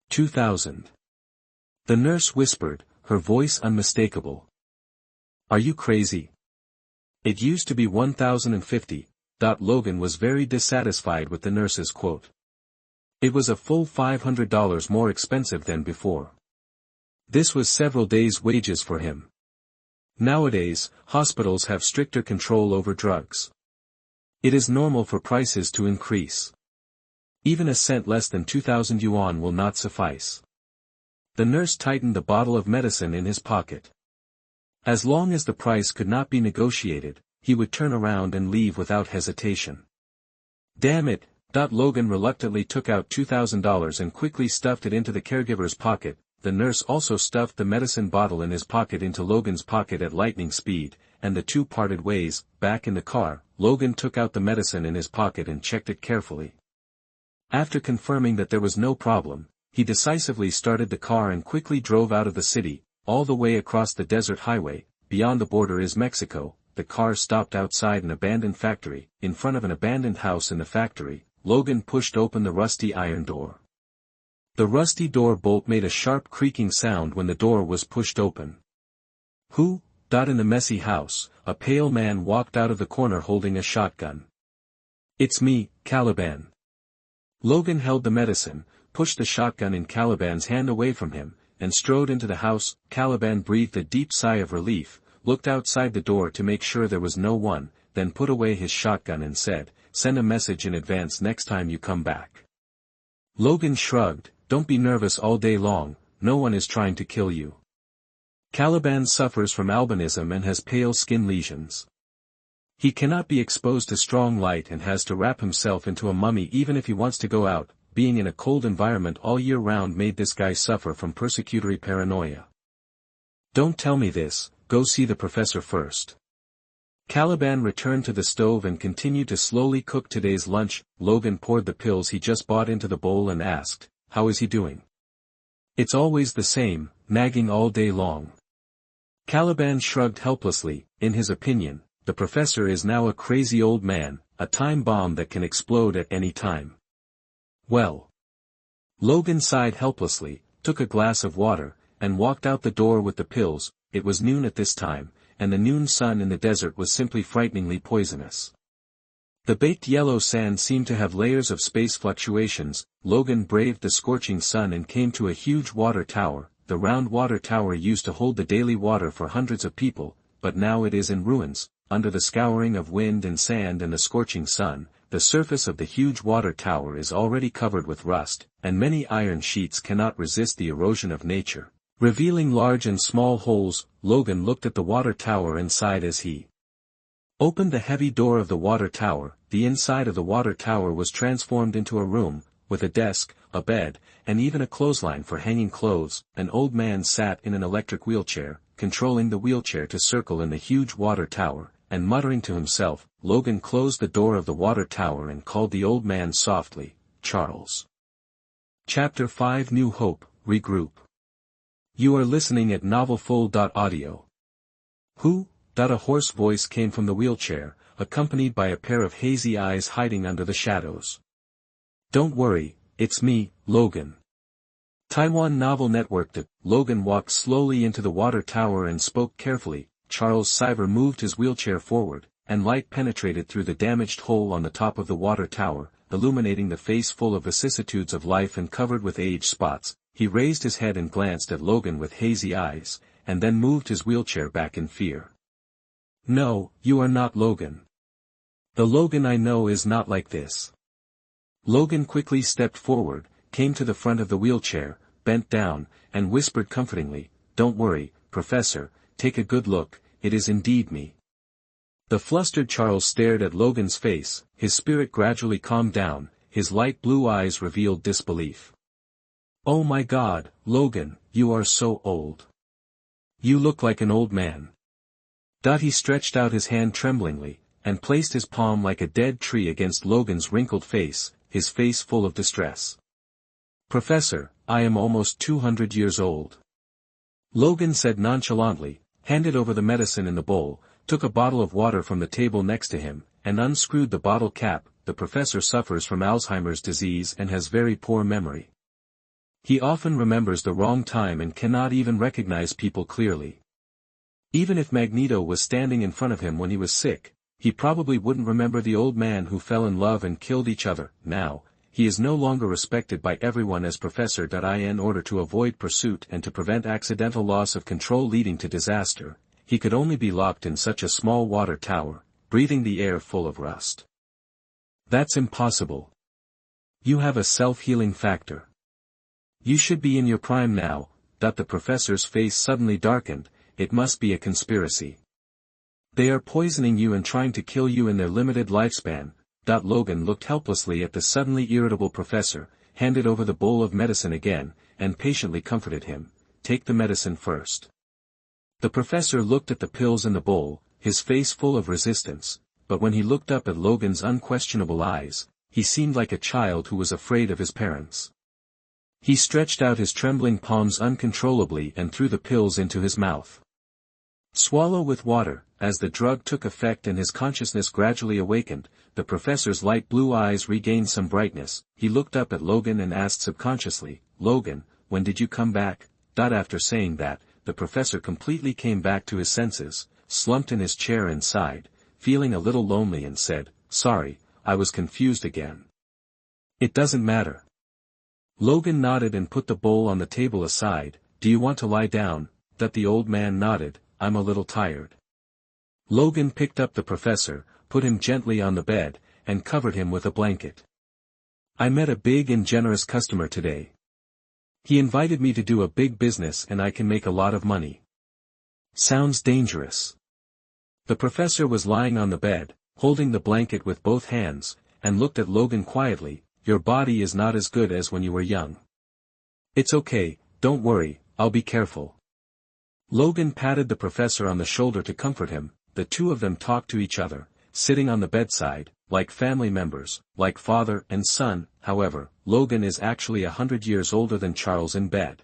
2,000. The nurse whispered, her voice unmistakable. "Are you crazy? It used to be 1,050. Logan was very dissatisfied with the nurse's quote. It was a full $500 more expensive than before. This was several days' wages for him. Nowadays, hospitals have stricter control over drugs. It is normal for prices to increase. Even a cent less than 2,000 yuan will not suffice. The nurse tightened the bottle of medicine in his pocket. As long as the price could not be negotiated, he would turn around and leave without hesitation. "Damn it," Logan reluctantly took out $2,000 and quickly stuffed it into the caregiver's pocket. The nurse also stuffed the medicine bottle in his pocket into Logan's pocket at lightning speed, and the two parted ways. Back in the car, Logan took out the medicine in his pocket and checked it carefully. After confirming that there was no problem, he decisively started the car and quickly drove out of the city, all the way across the desert highway. Beyond the border is Mexico. The car stopped outside an abandoned factory. In front of an abandoned house in the factory, Logan pushed open the rusty iron door. The rusty door bolt made a sharp creaking sound when the door was pushed open. "Who?" In the messy house, a pale man walked out of the corner holding a shotgun. "It's me, Caliban." Logan held the medicine, pushed the shotgun in Caliban's hand away from him, and strode into the house. Caliban breathed a deep sigh of relief, looked outside the door to make sure there was no one, then put away his shotgun and said, "Send a message in advance next time you come back." Logan shrugged, "Don't be nervous all day long, no one is trying to kill you. Caliban suffers from albinism and has pale skin lesions. He cannot be exposed to strong light and has to wrap himself into a mummy even if he wants to go out. Being in a cold environment all year round made this guy suffer from persecutory paranoia. Don't tell me this, go see the professor first. Caliban returned to the stove and continued to slowly cook today's lunch. Logan poured the pills he just bought into the bowl and asked, how is he doing? It's always the same, nagging all day long. Caliban shrugged helplessly. In his opinion, the professor is now a crazy old man, a time bomb that can explode at any time. Well. Logan sighed helplessly, took a glass of water, and walked out the door with the pills. It was noon at this time, and the noon sun in the desert was simply frighteningly poisonous. The baked yellow sand seemed to have layers of space fluctuations. Logan braved the scorching sun and came to a huge water tower. The round water tower used to hold the daily water for hundreds of people, but now it is in ruins. Under the scouring of wind and sand and the scorching sun, the surface of the huge water tower is already covered with rust, and many iron sheets cannot resist the erosion of nature, revealing large and small holes. Logan looked at the water tower and sighed as he opened the heavy door of the water tower. The inside of the water tower was transformed into a room, with a desk, a bed, and even a clothesline for hanging clothes. An old man sat in an electric wheelchair, controlling the wheelchair to circle in the huge water tower, and muttering to himself. Logan closed the door of the water tower and called the old man softly, Charles. Chapter 5 New Hope, Regroup. You are listening at NovelFull.audio. Who? A hoarse voice came from the wheelchair, accompanied by a pair of hazy eyes hiding under the shadows. Don't worry, it's me, Logan. Taiwan Novel Network. Logan walked slowly into the water tower and spoke carefully. Charles Cyber moved his wheelchair forward, and light penetrated through the damaged hole on the top of the water tower, illuminating the face full of vicissitudes of life and covered with age spots. He raised his head and glanced at Logan with hazy eyes, and then moved his wheelchair back in fear. No, you are not Logan. The Logan I know is not like this. Logan quickly stepped forward, came to the front of the wheelchair, bent down, and whispered comfortingly, Don't worry, Professor, take a good look, it is indeed me. The flustered Charles stared at Logan's face. His spirit gradually calmed down, his light blue eyes revealed disbelief. Oh my God, Logan, you are so old. You look like an old man. He stretched out his hand tremblingly, and placed his palm like a dead tree against Logan's wrinkled face, his face full of distress. Professor, I am almost 200 years old. Logan said nonchalantly, handed over the medicine in the bowl, took a bottle of water from the table next to him, and unscrewed the bottle cap. The professor suffers from Alzheimer's disease and has very poor memory. He often remembers the wrong time and cannot even recognize people clearly. Even if Magneto was standing in front of him when he was sick, he probably wouldn't remember the old man who fell in love and killed each other. Now, he is no longer respected by everyone as Professor. In order to avoid pursuit and to prevent accidental loss of control leading to disaster, he could only be locked in such a small water tower, breathing the air full of rust. That's impossible. You have a self-healing factor. You should be in your prime now. The professor's face suddenly darkened. It must be a conspiracy. They are poisoning you and trying to kill you in their limited lifespan. Logan looked helplessly at the suddenly irritable professor, handed over the bowl of medicine again, and patiently comforted him. Take the medicine first. The professor looked at the pills in the bowl, his face full of resistance, but when he looked up at Logan's unquestionable eyes, he seemed like a child who was afraid of his parents. He stretched out his trembling palms uncontrollably and threw the pills into his mouth. Swallow with water. As the drug took effect and his consciousness gradually awakened, the professor's light blue eyes regained some brightness. He looked up at Logan and asked subconsciously, Logan, when did you come back? After saying that, the professor completely came back to his senses, slumped in his chair and sighed, feeling a little lonely, and said, Sorry, I was confused again. It doesn't matter. Logan nodded and put the bowl on the table aside. Do you want to lie down? The old man nodded. I'm a little tired. Logan picked up the professor, put him gently on the bed, and covered him with a blanket. I met a big and generous customer today. He invited me to do a big business and I can make a lot of money. Sounds dangerous. The professor was lying on the bed, holding the blanket with both hands, and looked at Logan quietly. Your body is not as good as when you were young. It's okay, don't worry, I'll be careful. Logan patted the professor on the shoulder to comfort him. The two of them talked to each other, sitting on the bedside, like family members, like father and son. However, Logan is actually 100 years older than Charles in bed.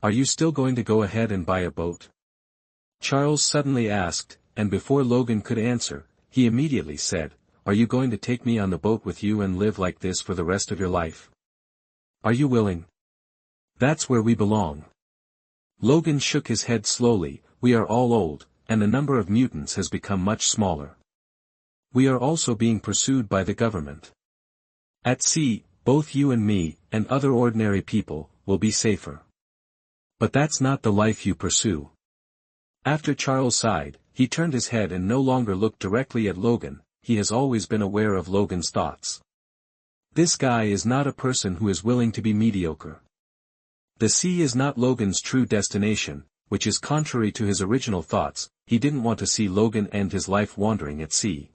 Are you still going to go ahead and buy a boat? Charles suddenly asked, and before Logan could answer, he immediately said, Are you going to take me on the boat with you and live like this for the rest of your life? Are you willing? That's where we belong. Logan shook his head slowly. We are all old, and the number of mutants has become much smaller. We are also being pursued by the government. At sea, both you and me, and other ordinary people, will be safer. But that's not the life you pursue. After Charles sighed, he turned his head and no longer looked directly at Logan. He has always been aware of Logan's thoughts. This guy is not a person who is willing to be mediocre. The sea is not Logan's true destination, which is contrary to his original thoughts. He didn't want to see Logan end his life wandering at sea.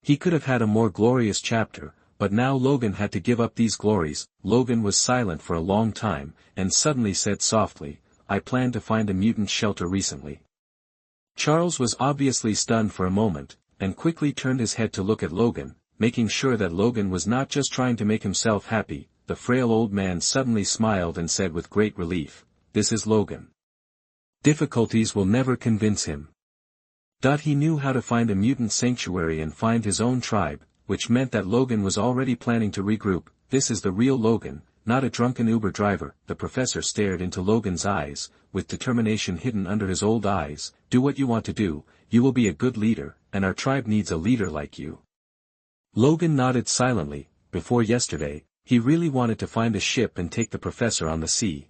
He could have had a more glorious chapter, but now Logan had to give up these glories. Logan was silent for a long time, and suddenly said softly, I planned to find a mutant shelter recently. Charles was obviously stunned for a moment, and quickly turned his head to look at Logan, making sure that Logan was not just trying to make himself happy. The frail old man suddenly smiled and said with great relief, This is Logan. Difficulties will never convince him. He knew how to find a mutant sanctuary and find his own tribe, which meant that Logan was already planning to regroup. This is the real Logan, not a drunken Uber driver. The professor stared into Logan's eyes, with determination hidden under his old eyes. Do what you want to do, you will be a good leader, and our tribe needs a leader like you. Logan nodded silently. Before yesterday, he really wanted to find a ship and take the professor on the sea.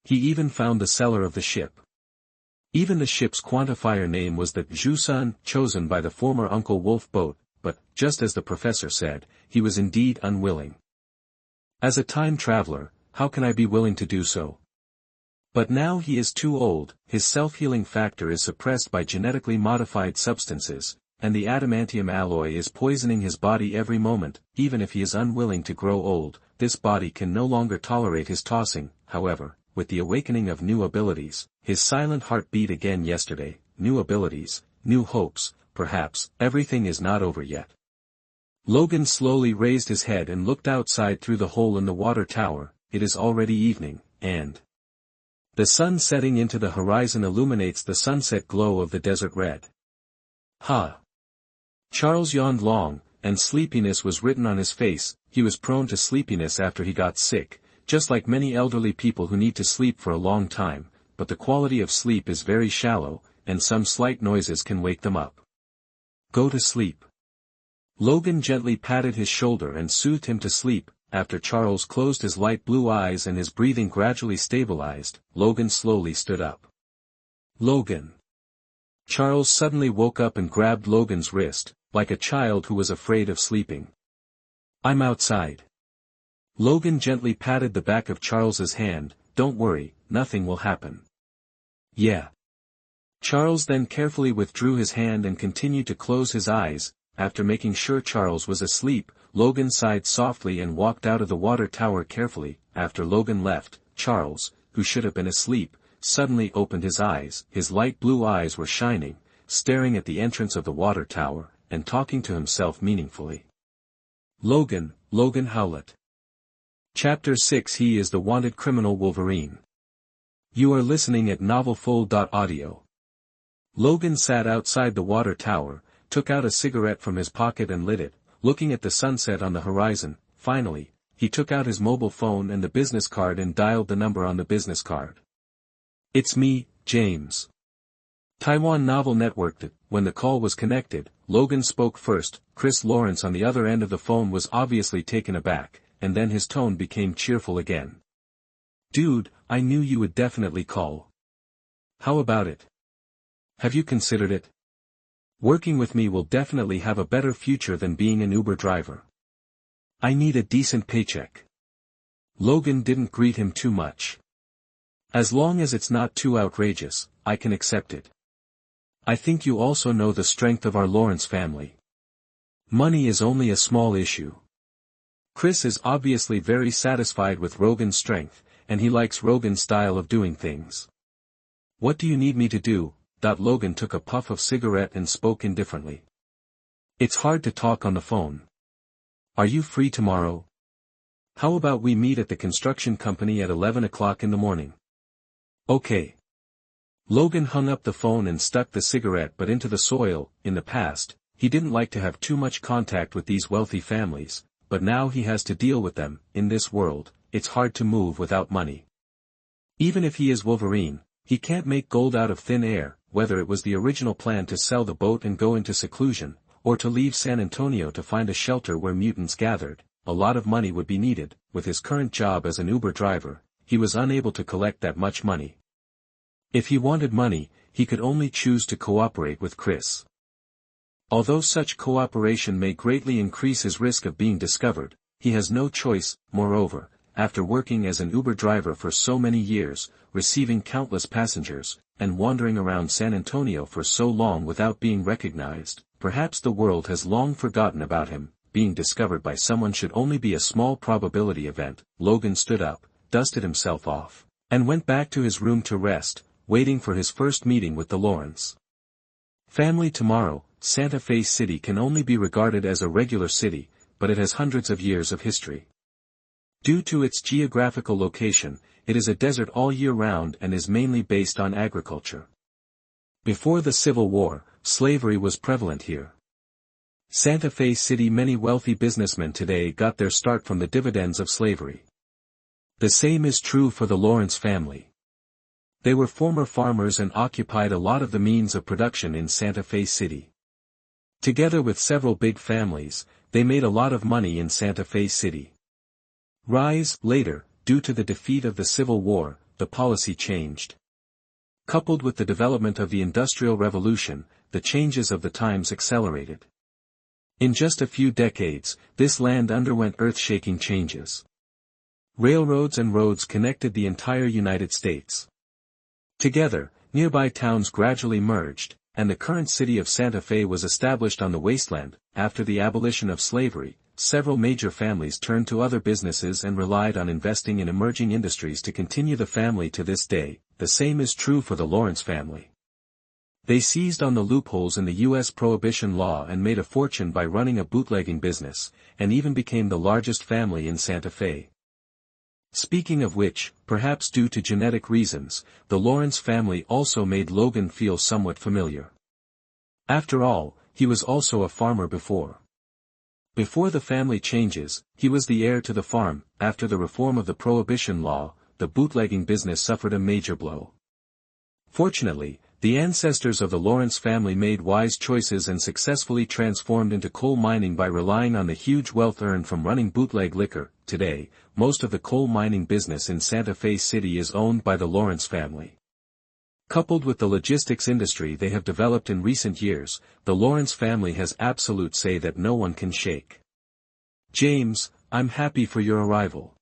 He even found the seller of the ship. Even the ship's quantifier name was the Jusun, chosen by the former Uncle Wolf boat, but, just as the professor said, he was indeed unwilling. As a time traveler, how can I be willing to do so? But now he is too old, his self-healing factor is suppressed by genetically modified substances, and the adamantium alloy is poisoning his body every moment. Even if he is unwilling to grow old, this body can no longer tolerate his tossing. However, with the awakening of new abilities, his silent heart beat again yesterday. New abilities, new hopes, perhaps, everything is not over yet. Logan slowly raised his head and looked outside through the hole in the water tower. It is already evening, and the sun setting into the horizon illuminates the sunset glow of the desert red. Charles yawned long, and sleepiness was written on his face. He was prone to sleepiness after he got sick, just like many elderly people who need to sleep for a long time, but the quality of sleep is very shallow, and some slight noises can wake them up. Go to sleep. Logan gently patted his shoulder and soothed him to sleep. After Charles closed his light blue eyes and his breathing gradually stabilized, Logan slowly stood up. Logan. Charles suddenly woke up and grabbed Logan's wrist, like a child who was afraid of sleeping. I'm outside. Logan gently patted the back of Charles's hand. Don't worry, nothing will happen. Yeah. Charles then carefully withdrew his hand and continued to close his eyes. After making sure Charles was asleep, Logan sighed softly and walked out of the water tower carefully. After Logan left, Charles, who should have been asleep, suddenly opened his eyes. His light blue eyes were shining, staring at the entrance of the water tower, and talking to himself meaningfully. Logan Howlett. Chapter 6. He is the wanted criminal Wolverine. You are listening at NovelFull.audio. Logan sat outside the water tower, took out a cigarette from his pocket and lit it, looking at the sunset on the horizon. Finally, he took out his mobile phone and the business card and dialed the number on the business card. It's me, James. Taiwan Novel networked. When the call was connected, Logan spoke first. Chris Lawrence on the other end of the phone was obviously taken aback, and then his tone became cheerful again. Dude, I knew you would definitely call. How about it? Have you considered it? Working with me will definitely have a better future than being an Uber driver. I need a decent paycheck. Logan didn't greet him too much. As long as it's not too outrageous, I can accept it. I think you also know the strength of our Lawrence family. Money is only a small issue. Chris is obviously very satisfied with Rogan's strength, and he likes Rogan's style of doing things. What do you need me to do? Logan took a puff of cigarette and spoke indifferently. It's hard to talk on the phone. Are you free tomorrow? How about we meet at the construction company at 11 o'clock in the morning? Okay. Logan hung up the phone and stuck the cigarette butt into the soil. In the past, he didn't like to have too much contact with these wealthy families, but now he has to deal with them. In this world, it's hard to move without money. Even if he is Wolverine, he can't make gold out of thin air, whether it was the original plan to sell the boat and go into seclusion, or to leave San Antonio to find a shelter where mutants gathered. A lot of money would be needed. With his current job as an Uber driver, he was unable to collect that much money. If he wanted money, he could only choose to cooperate with Chris. Although such cooperation may greatly increase his risk of being discovered, he has no choice. Moreover, after working as an Uber driver for so many years, receiving countless passengers, and wandering around San Antonio for so long without being recognized, perhaps the world has long forgotten about him. Being discovered by someone should only be a small probability event. Logan stood up, dusted himself off, and went back to his room to rest, waiting for his first meeting with the Lawrence family tomorrow. Santa Fe City can only be regarded as a regular city, but it has hundreds of years of history. Due to its geographical location, it is a desert all year round and is mainly based on agriculture. Before the Civil War, slavery was prevalent here. Santa Fe City. Many wealthy businessmen today got their start from the dividends of slavery. The same is true for the Lawrence family. They were former farmers and occupied a lot of the means of production in Santa Fe City. Together with several big families, they made a lot of money in Santa Fe City. Later, due to the defeat of the Civil War, the policy changed. Coupled with the development of the Industrial Revolution, the changes of the times accelerated. In just a few decades, this land underwent earth-shaking changes. Railroads and roads connected the entire United States. Together, nearby towns gradually merged, and the current city of Santa Fe was established on the wasteland. After the abolition of slavery, several major families turned to other businesses and relied on investing in emerging industries to continue the family to this day. The same is true for the Lawrence family. They seized on the loopholes in the U.S. Prohibition law and made a fortune by running a bootlegging business, and even became the largest family in Santa Fe. Speaking of which, perhaps due to genetic reasons, the Lawrence family also made Logan feel somewhat familiar. After all, he was also a farmer before. Before the family changes, he was the heir to the farm. After the reform of the Prohibition law, the bootlegging business suffered a major blow. Fortunately, the ancestors of the Lawrence family made wise choices and successfully transformed into coal mining by relying on the huge wealth earned from running bootleg liquor. Today, most of the coal mining business in Santa Fe City is owned by the Lawrence family. Coupled with the logistics industry they have developed in recent years, the Lawrence family has absolute say that no one can shake. James, I'm happy for your arrival.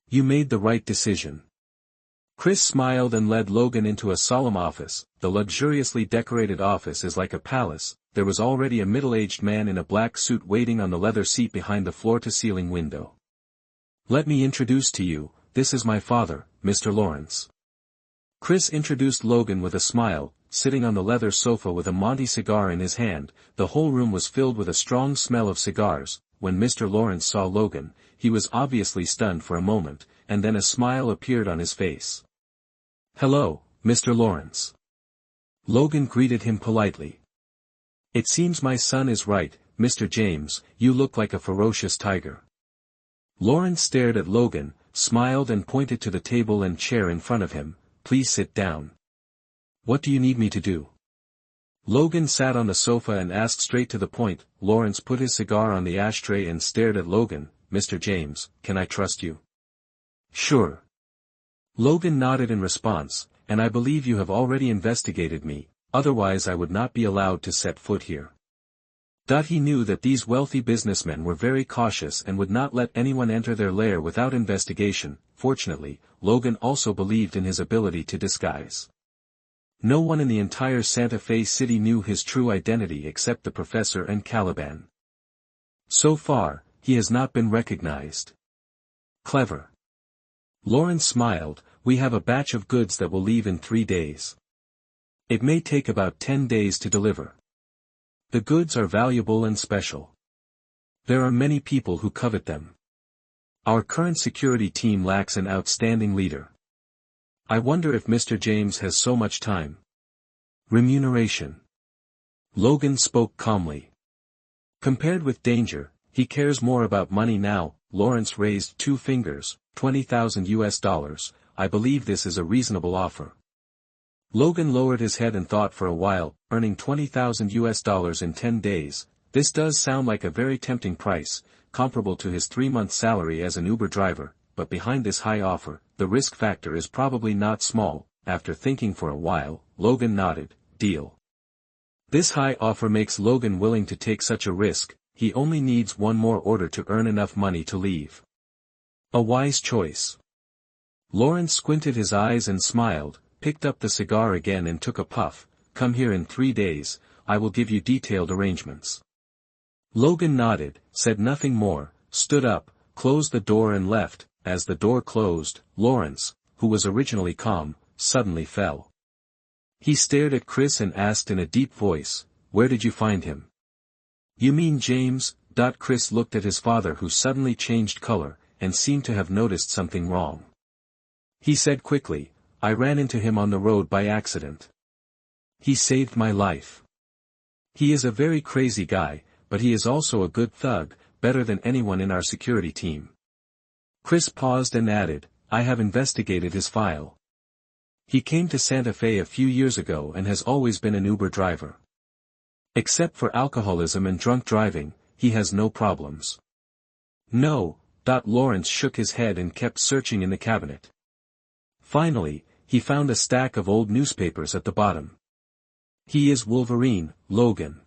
You made the right decision. Chris smiled and led Logan into a solemn office. The luxuriously decorated office is like a palace. There was already a middle-aged man in a black suit waiting on the leather seat behind the floor-to-ceiling window. Let me introduce to you, this is my father, Mr. Lawrence. Chris introduced Logan with a smile, sitting on the leather sofa with a Monty cigar in his hand. The whole room was filled with a strong smell of cigars. When Mr. Lawrence saw Logan, he was obviously stunned for a moment, and then a smile appeared on his face. Hello, Mr. Lawrence. Logan greeted him politely. It seems my son is right, Mr. James, you look like a ferocious tiger. Lawrence stared at Logan, smiled and pointed to the table and chair in front of him. Please sit down. What do you need me to do? Logan sat on the sofa and asked straight to the point. Lawrence put his cigar on the ashtray and stared at Logan. Mr. James, can I trust you? Sure. Logan nodded in response, and I believe you have already investigated me, otherwise I would not be allowed to set foot here. He knew that these wealthy businessmen were very cautious and would not let anyone enter their lair without investigation. Fortunately, Logan also believed in his ability to disguise. No one in the entire Santa Fe city knew his true identity except the professor and Caliban. So far, he has not been recognized. Clever. Lawrence smiled. We have a batch of goods that will leave in 3 days. It may take about 10 days to deliver. The goods are valuable and special. There are many people who covet them. Our current security team lacks an outstanding leader. I wonder if Mr. James has so much time. Remuneration. Logan spoke calmly. Compared with danger, he cares more about money now. Lawrence raised 2 fingers, $20,000. I believe this is a reasonable offer. Logan lowered his head and thought for a while, earning $20,000 in 10 days. This does sound like a very tempting price, comparable to his 3-month salary as an Uber driver, but behind this high offer, the risk factor is probably not small. After thinking for a while, Logan nodded. Deal. This high offer makes Logan willing to take such a risk. He only needs one more order to earn enough money to leave. A wise choice. Lawrence squinted his eyes and smiled, picked up the cigar again and took a puff. Come here in 3 days, I will give you detailed arrangements. Logan nodded, said nothing more, stood up, closed the door and left. As the door closed, Lawrence, who was originally calm, suddenly fell. He stared at Chris and asked in a deep voice, "Where did you find him?" "You mean James?" Chris looked at his father, who suddenly changed color, and seemed to have noticed something wrong. He said quickly, "I ran into him on the road by accident. He saved my life. He is a very crazy guy, but he is also a good thug, better than anyone in our security team." Chris paused and added, "I have investigated his file. He came to Santa Fe a few years ago and has always been an Uber driver. Except for alcoholism and drunk driving, he has no problems." "No." Lawrence shook his head and kept searching in the cabinet. Finally, he found a stack of old newspapers at the bottom. "He is Wolverine, Logan."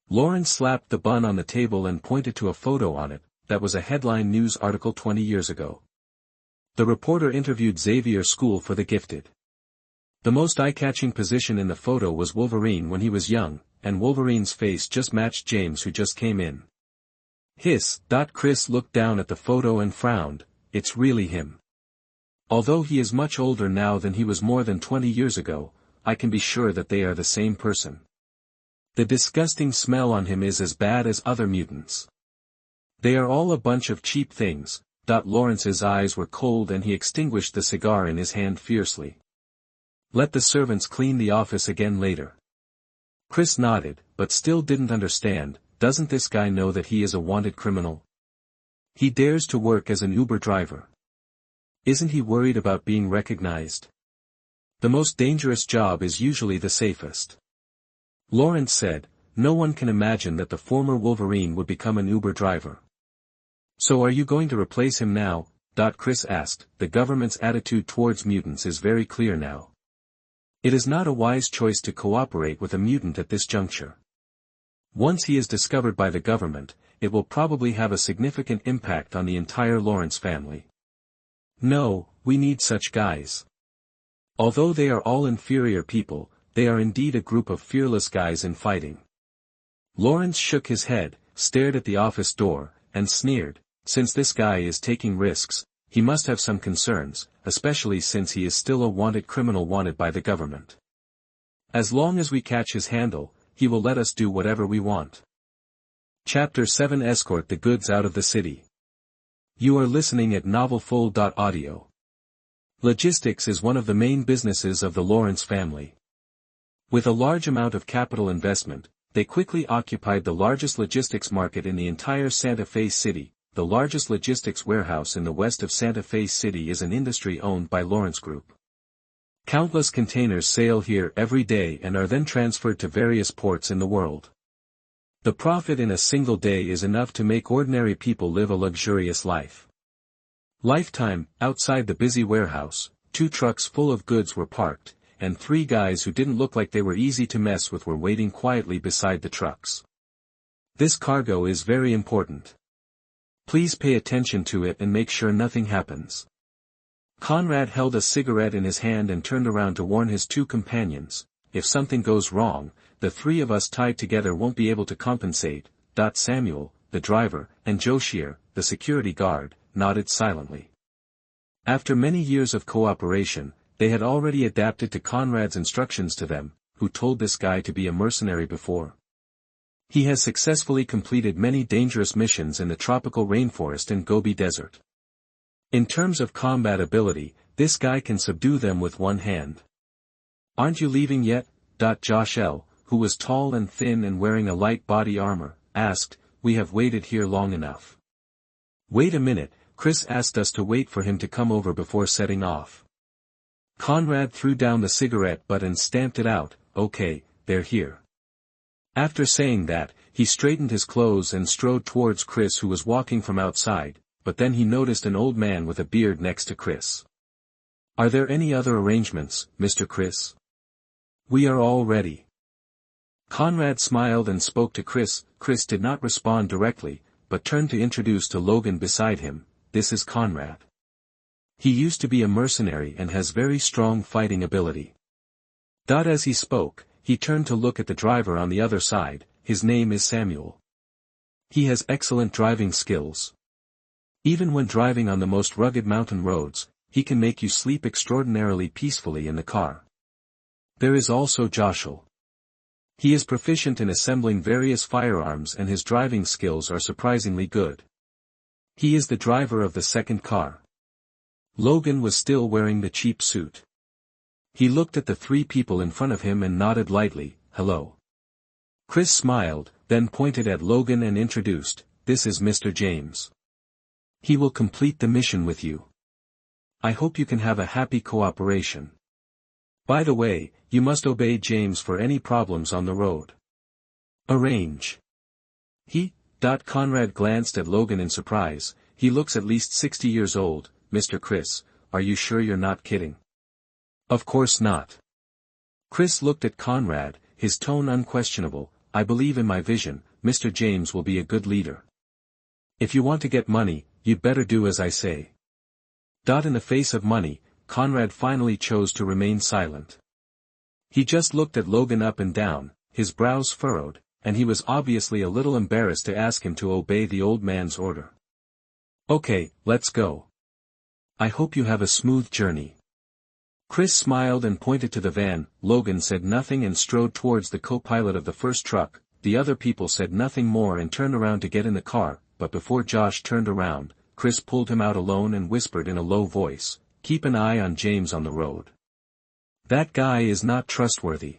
Lawrence slapped the bun on the table and pointed to a photo on it. That was a headline news article 20 years ago. The reporter interviewed Xavier School for the Gifted. The most eye-catching position in the photo was Wolverine when he was young, and Wolverine's face just matched James, who just came in. Hiss. Chris looked down at the photo and frowned. It's really him. Although he is much older now than he was more than 20 years ago, I can be sure that they are the same person. The disgusting smell on him is as bad as other mutants. They are all a bunch of cheap things. Lawrence's eyes were cold and he extinguished the cigar in his hand fiercely. "Let the servants clean the office again later." Chris nodded, but still didn't understand. Doesn't this guy know that he is a wanted criminal? He dares to work as an Uber driver. Isn't he worried about being recognized? The most dangerous job is usually the safest. Lawrence said, "No one can imagine that the former Wolverine would become an Uber driver." "So are you going to replace him now?" Chris asked. "The government's attitude towards mutants is very clear now. It is not a wise choice to cooperate with a mutant at this juncture. Once he is discovered by the government, it will probably have a significant impact on the entire Lawrence family. No, we need such guys. Although they are all inferior people, they are indeed a group of fearless guys in fighting." Lawrence shook his head, stared at the office door, and sneered. Since this guy is taking risks, he must have some concerns, especially since he is still a wanted criminal wanted by the government. As long as we catch his handle, he will let us do whatever we want. Chapter 7 Escort the goods out of the city. You are listening at NovelFull.audio. Logistics is one of the main businesses of the Lawrence family. With a large amount of capital investment, they quickly occupied the largest logistics market in the entire Santa Fe city. The largest logistics warehouse in the west of Santa Fe City is an industry owned by Lawrence Group. Countless containers sail here every day and are then transferred to various ports in the world. The profit in a single day is enough to make ordinary people live a luxurious life. Lifetime, outside the busy warehouse, 2 trucks full of goods were parked, and 3 guys who didn't look like they were easy to mess with were waiting quietly beside the trucks. "This cargo is very important. Please pay attention to it and make sure nothing happens." Conrad held a cigarette in his hand and turned around to warn his two companions, if something goes wrong, the three of us tied together won't be able to compensate. Samuel, the driver, and Joshua, the security guard, nodded silently. After many years of cooperation, they had already adapted to Conrad's instructions to them, who told this guy to be a mercenary before. He has successfully completed many dangerous missions in the tropical rainforest and Gobi Desert. In terms of combat ability, this guy can subdue them with one hand. Aren't you leaving yet? Josh L., who was tall and thin and wearing a light body armor, asked. We have waited here long enough. Wait a minute, Chris asked us to wait for him to come over before setting off. Conrad threw down the cigarette butt and stamped it out. Okay, they're here. After saying that, he straightened his clothes and strode towards Chris, who was walking from outside, but then he noticed an old man with a beard next to Chris. Are there any other arrangements, Mr. Chris? We are all ready. Conrad smiled and spoke to Chris. Chris did not respond directly, but turned to introduce to Logan beside him. This is Conrad. He used to be a mercenary and has very strong fighting ability. As he spoke, he turned to look at the driver on the other side. His name is Samuel. He has excellent driving skills. Even when driving on the most rugged mountain roads, he can make you sleep extraordinarily peacefully in the car. There is also Joshua. He is proficient in assembling various firearms and his driving skills are surprisingly good. He is the driver of the second car. Logan was still wearing the cheap suit. He looked at the three people in front of him and nodded lightly. Hello. Chris smiled, then pointed at Logan and introduced, this is Mr. James. He will complete the mission with you. I hope you can have a happy cooperation. By the way, you must obey James for any problems on the road. Arrange. Conrad glanced at Logan in surprise. He looks at least 60 years old. Mr. Chris, are you sure you're not kidding? Of course not. Chris looked at Conrad, his tone unquestionable. I believe in my vision. Mr. James will be a good leader. If you want to get money, you'd better do as I say. In the face of money, Conrad finally chose to remain silent. He just looked at Logan up and down, his brows furrowed, and he was obviously a little embarrassed to ask him to obey the old man's order. Okay, let's go. I hope you have a smooth journey. Chris smiled and pointed to the van. Logan said nothing and strode towards the co-pilot of the first truck. The other people said nothing more and turned around to get in the car, but before Josh turned around, Chris pulled him out alone and whispered in a low voice, keep an eye on James on the road. That guy is not trustworthy.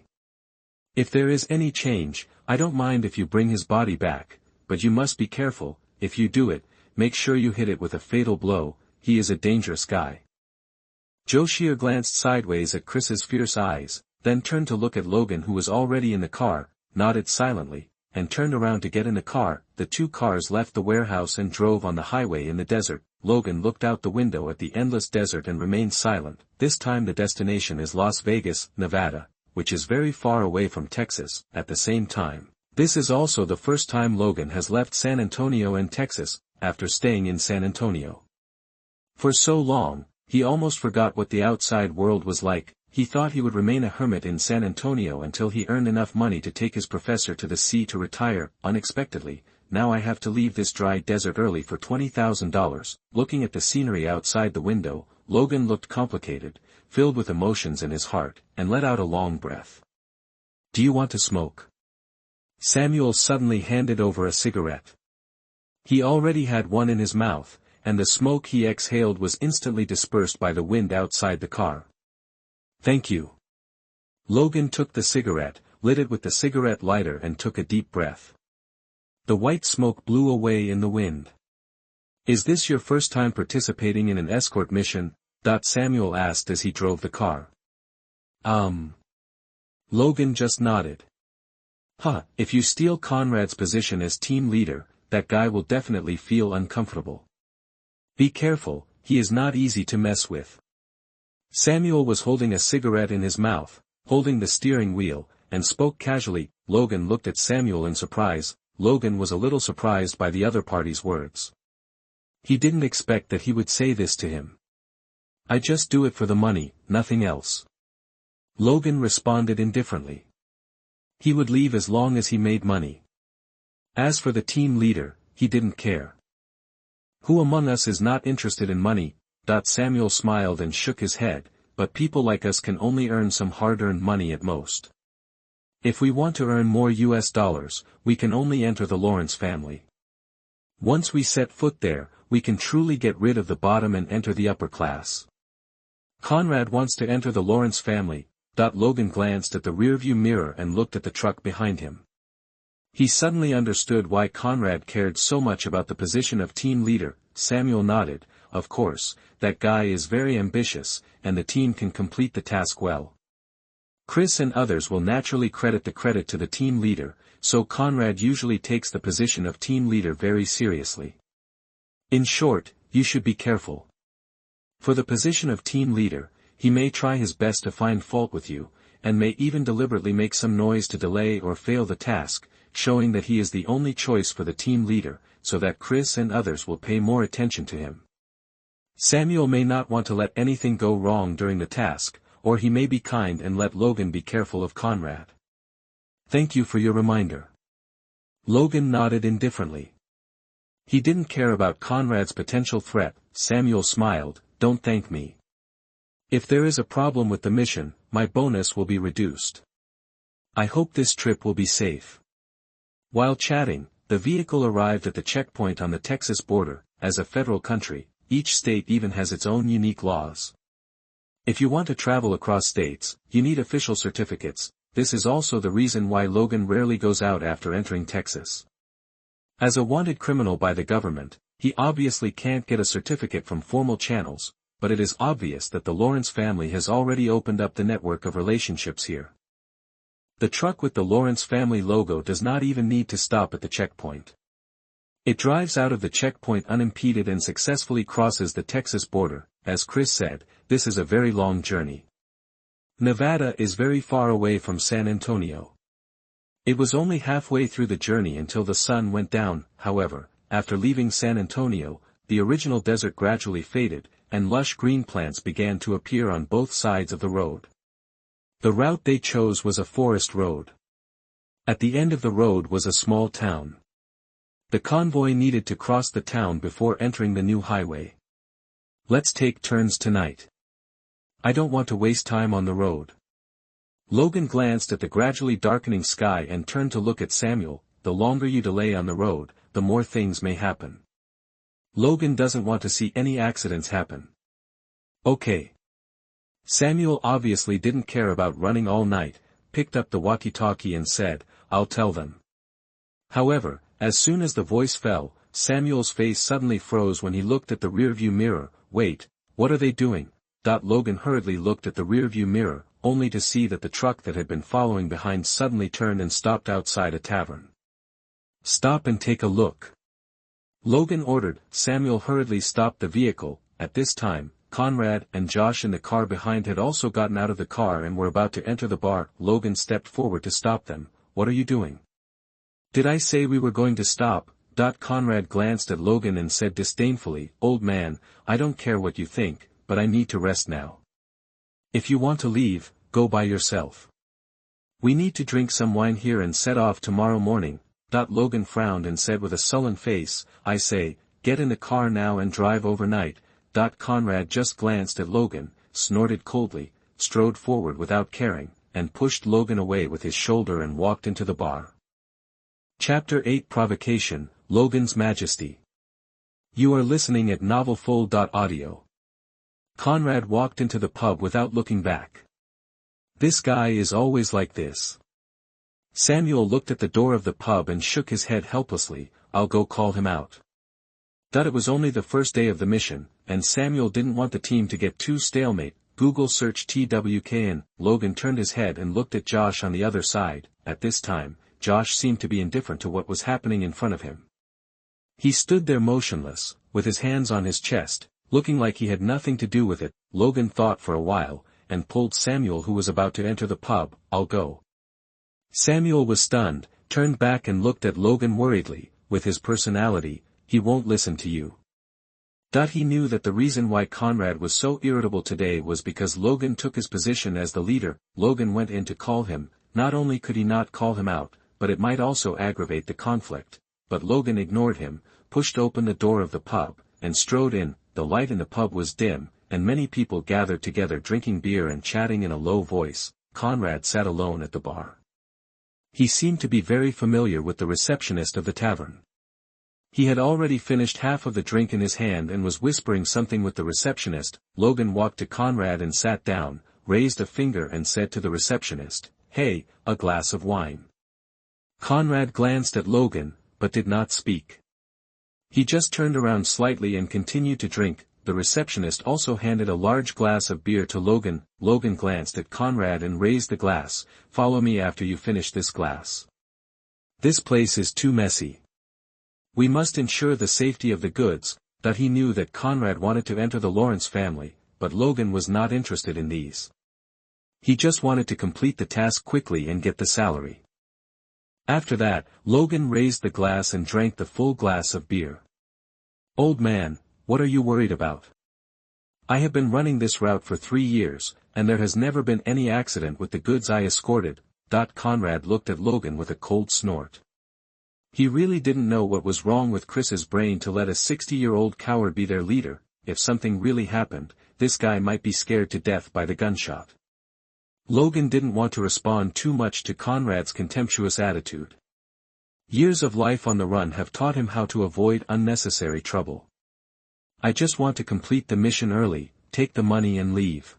If there is any change, I don't mind if you bring his body back, but you must be careful. If you do it, make sure you hit it with a fatal blow. He is a dangerous guy. Joshua glanced sideways at Chris's fierce eyes, then turned to look at Logan, who was already in the car, nodded silently, and turned around to get in the car. The two cars left the warehouse and drove on the highway in the desert. Logan looked out the window at the endless desert and remained silent. This time the destination is Las Vegas, Nevada, which is very far away from Texas. At the same time, this is also the first time Logan has left San Antonio and Texas, after staying in San Antonio. For so long, he almost forgot what the outside world was like. He thought he would remain a hermit in San Antonio until he earned enough money to take his professor to the sea to retire. Unexpectedly, now I have to leave this dry desert early for $20,000. Looking at the scenery outside the window, Logan looked complicated, filled with emotions in his heart, and let out a long breath. Do you want to smoke? Samuel suddenly handed over a cigarette. He already had one in his mouth, and the smoke he exhaled was instantly dispersed by the wind outside the car. Thank you. Logan took the cigarette, lit it with the cigarette lighter and took a deep breath. The white smoke blew away in the wind. Is this your first time participating in an escort mission? Samuel asked as he drove the car. Logan just nodded. If you steal Conrad's position as team leader, that guy will definitely feel uncomfortable. Be careful, he is not easy to mess with. Samuel was holding a cigarette in his mouth, holding the steering wheel, and spoke casually. Logan looked at Samuel in surprise. Logan was a little surprised by the other party's words. He didn't expect that he would say this to him. I just do it for the money, nothing else. Logan responded indifferently. He would leave as long as he made money. As for the team leader, he didn't care. Who among us is not interested in money? Samuel smiled and shook his head, but people like us can only earn some hard-earned money at most. If we want to earn more US dollars, we can only enter the Lawrence family. Once we set foot there, we can truly get rid of the bottom and enter the upper class. Conrad wants to enter the Lawrence family. Logan glanced at the rearview mirror and looked at the truck behind him. He suddenly understood why Conrad cared so much about the position of team leader. Samuel nodded. Of course, that guy is very ambitious, and the team can complete the task well. Chris and others will naturally credit the credit to the team leader, so Conrad usually takes the position of team leader very seriously. In short, you should be careful. For the position of team leader, he may try his best to find fault with you, and may even deliberately make some noise to delay or fail the task, showing that he is the only choice for the team leader, so that Chris and others will pay more attention to him. Samuel may not want to let anything go wrong during the task, or he may be kind and let Logan be careful of Conrad. Thank you for your reminder. Logan nodded indifferently. He didn't care about Conrad's potential threat. Samuel smiled. Don't thank me. If there is a problem with the mission, my bonus will be reduced. I hope this trip will be safe. While chatting, the vehicle arrived at the checkpoint on the Texas border. As a federal country, each state even has its own unique laws. If you want to travel across states, you need official certificates. This is also the reason why Logan rarely goes out after entering Texas. As a wanted criminal by the government, he obviously can't get a certificate from formal channels, but it is obvious that the Lawrence family has already opened up the network of relationships here. The truck with the Lawrence family logo does not even need to stop at the checkpoint. It drives out of the checkpoint unimpeded and successfully crosses the Texas border. As Chris said, this is a very long journey. Nevada is very far away from San Antonio. It was only halfway through the journey until the sun went down. However, after leaving San Antonio, the original desert gradually faded, and lush green plants began to appear on both sides of the road. The route they chose was a forest road. At the end of the road was a small town. The convoy needed to cross the town before entering the new highway. Let's take turns tonight. I don't want to waste time on the road. Logan glanced at the gradually darkening sky and turned to look at Samuel. The longer you delay on the road, the more things may happen. Logan doesn't want to see any accidents happen. Okay. Samuel obviously didn't care about running all night, picked up the walkie-talkie and said, I'll tell them. However, as soon as the voice fell, Samuel's face suddenly froze when he looked at the rearview mirror. Wait, what are they doing? Logan hurriedly looked at the rearview mirror, only to see that the truck that had been following behind suddenly turned and stopped outside a tavern. Stop and take a look. Logan ordered. Samuel hurriedly stopped the vehicle. At this time, Conrad and Josh in the car behind had also gotten out of the car and were about to enter the bar. Logan stepped forward to stop them. What are you doing? Did I say we were going to stop? Conrad glanced at Logan and said disdainfully, Old man, I don't care what you think, but I need to rest now. If you want to leave, go by yourself. We need to drink some wine here and set off tomorrow morning. Logan frowned and said with a sullen face, I say, get in the car now and drive overnight. Conrad just glanced at Logan, snorted coldly, strode forward without caring, and pushed Logan away with his shoulder and walked into the bar. Chapter 8 Provocation, Logan's Majesty. You are listening at NovelFull.audio. Conrad walked into the pub without looking back. This guy is always like this. Samuel looked at the door of the pub and shook his head helplessly. I'll go call him out. It was only the first day of the mission, and Samuel didn't want the team to get too stalemate. Google search TWKN. Logan turned his head and looked at Josh on the other side. At this time, Josh seemed to be indifferent to what was happening in front of him. He stood there motionless, with his hands on his chest, looking like he had nothing to do with it. Logan thought for a while, and pulled Samuel, who was about to enter the pub. I'll go. Samuel was stunned, turned back and looked at Logan worriedly. With his personality, he won't listen to you. He knew that the reason why Conrad was so irritable today was because Logan took his position as the leader. Logan went in to call him. Not only could he not call him out, but it might also aggravate the conflict. But Logan ignored him, pushed open the door of the pub, and strode in. The light in the pub was dim, and many people gathered together drinking beer and chatting in a low voice. Conrad sat alone at the bar. He seemed to be very familiar with the receptionist of the tavern. He had already finished half of the drink in his hand and was whispering something with the receptionist. Logan walked to Conrad and sat down, raised a finger and said to the receptionist, "Hey, a glass of wine." Conrad glanced at Logan, but did not speak. He just turned around slightly and continued to drink. The receptionist also handed a large glass of beer to Logan. Logan glanced at Conrad and raised the glass. "Follow me after you finish this glass. This place is too messy. We must ensure the safety of the goods." He knew that Conrad wanted to enter the Lawrence family, but Logan was not interested in these. He just wanted to complete the task quickly and get the salary. After that, Logan raised the glass and drank the full glass of beer. "Old man, what are you worried about? I have been running this route for 3 years, and there has never been any accident with the goods I escorted." Conrad looked at Logan with a cold snort. He really didn't know what was wrong with Chris's brain to let a 60-year-old coward be their leader. If something really happened, this guy might be scared to death by the gunshot. Logan didn't want to respond too much to Conrad's contemptuous attitude. Years of life on the run have taught him how to avoid unnecessary trouble. "I just want to complete the mission early, take the money and leave."